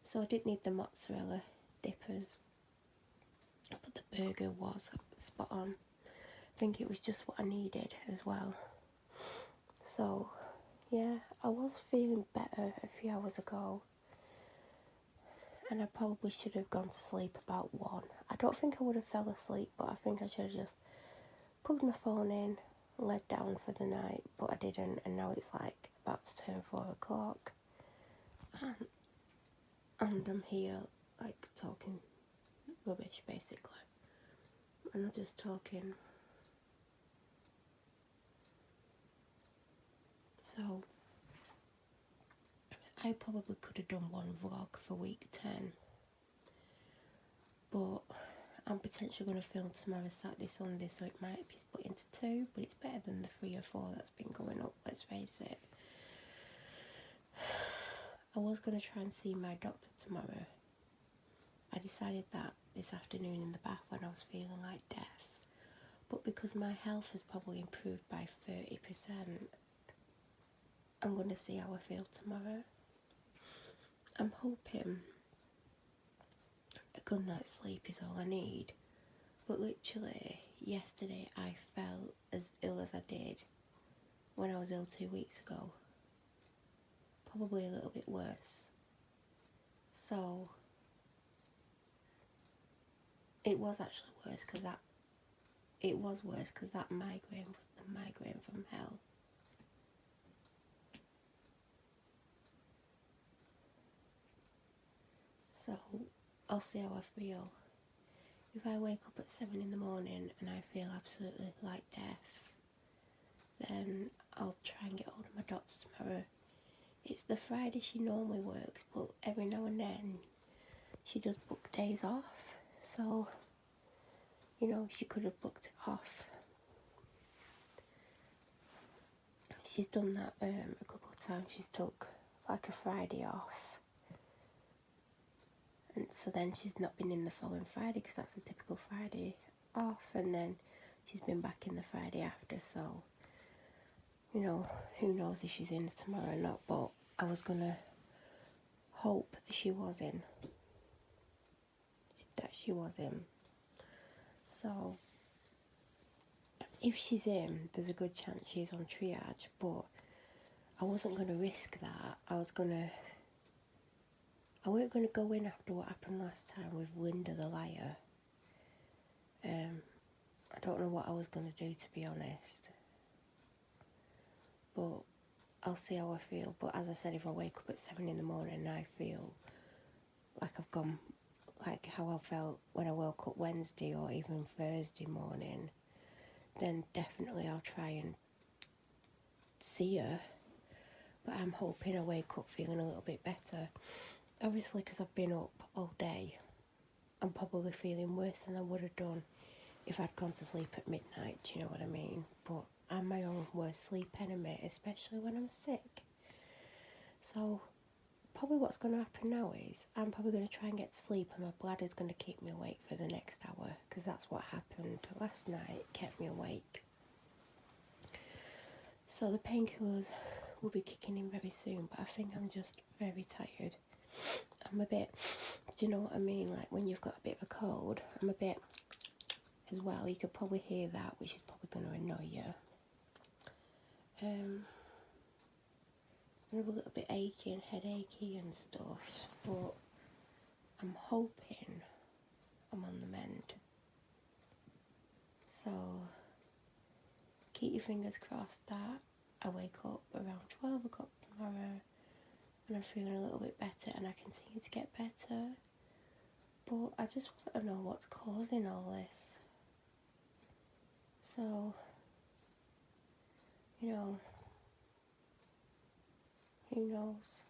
So I didn't need the mozzarella dippers, but the burger was spot on. I think it was just what I needed as well. So yeah, I was feeling better a few hours ago, and I probably should have gone to sleep about 1. I don't think I would have fell asleep, but I think I should have just plugged my phone in, laid down for the night, but I didn't, and now it's like about to turn 4 o'clock, and I'm here like talking rubbish basically. I'm not just talking. So I probably could have done one vlog for week 10, but I'm potentially going to film tomorrow, Saturday, Sunday, so it might be split into 2, but it's better than the 3 or 4 that's been going up, let's face it. I was going to try and see my doctor tomorrow. I decided that this afternoon in the bath when I was feeling like death, but because my health has probably improved by 30%, I'm going to see how I feel tomorrow. I'm hoping a good night's sleep is all I need, but literally yesterday I felt as ill as I did when I was ill 2 weeks ago, probably a little bit worse. So it was actually worse because that migraine was the migraine from hell. So I'll see how I feel. If I wake up at 7 in the morning and I feel absolutely like death, then I'll try and get hold of my doctor tomorrow. It's the Friday she normally works, but every now and then she does book days off. So, you know, she could have booked it off. She's done that a couple of times. She's took like a Friday off. And so then she's not been in the following Friday because that's a typical Friday off. And then she's been back in the Friday after. So, you know, who knows if she's in tomorrow or not. But I was going to hope that she was in. So, if she's in, there's a good chance she's on triage. But I wasn't going to risk that. I weren't going to go in after what happened last time with Linda the liar. I don't know what I was going to do, to be honest. But I'll see how I feel. But as I said, if I wake up at 7 in the morning and I feel like I've gone, like how I felt when I woke up Wednesday or even Thursday morning, then definitely I'll try and see her. But I'm hoping I wake up feeling a little bit better. Obviously, because I've been up all day, I'm probably feeling worse than I would have done if I'd gone to sleep at midnight, do you know what I mean? But I'm my own worst sleep enemy, especially when I'm sick. So probably what's going to happen now is I'm probably going to try and get to sleep and my bladder's going to keep me awake for the next hour, because that's what happened last night, it kept me awake. So the painkillers will be kicking in very soon, but I think I'm just very tired. I'm a bit, do you know what I mean, like when you've got a bit of a cold, I'm a bit as well, you could probably hear that, which is probably going to annoy you. I'm a little bit achy and headachy and stuff, but I'm hoping I'm on the mend. So keep your fingers crossed that I wake up around 12 o'clock tomorrow and I'm feeling a little bit better and I continue to get better. But I just want to know what's causing all this. So, you know, who knows?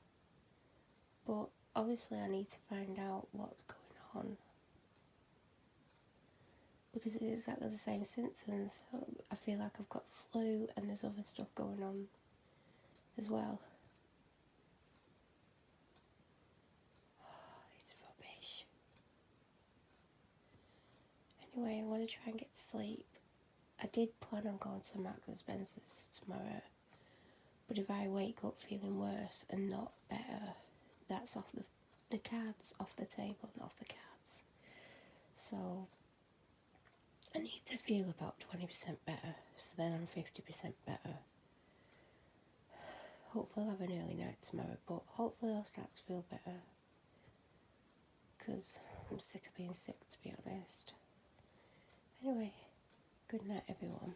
But obviously I need to find out what's going on, because it's exactly the same symptoms. I feel like I've got flu and there's other stuff going on as well. It's rubbish. Anyway, I want to try and get to sleep. I did plan on going to Marks and Spencer's tomorrow, but if I wake up feeling worse and not better, that's off the cards, off the table and off the cards. So I need to feel about 20% better, so then I'm 50% better. Hopefully I'll have an early night tomorrow, but hopefully I'll start to feel better, because I'm sick of being sick, to be honest. Anyway, good night everyone.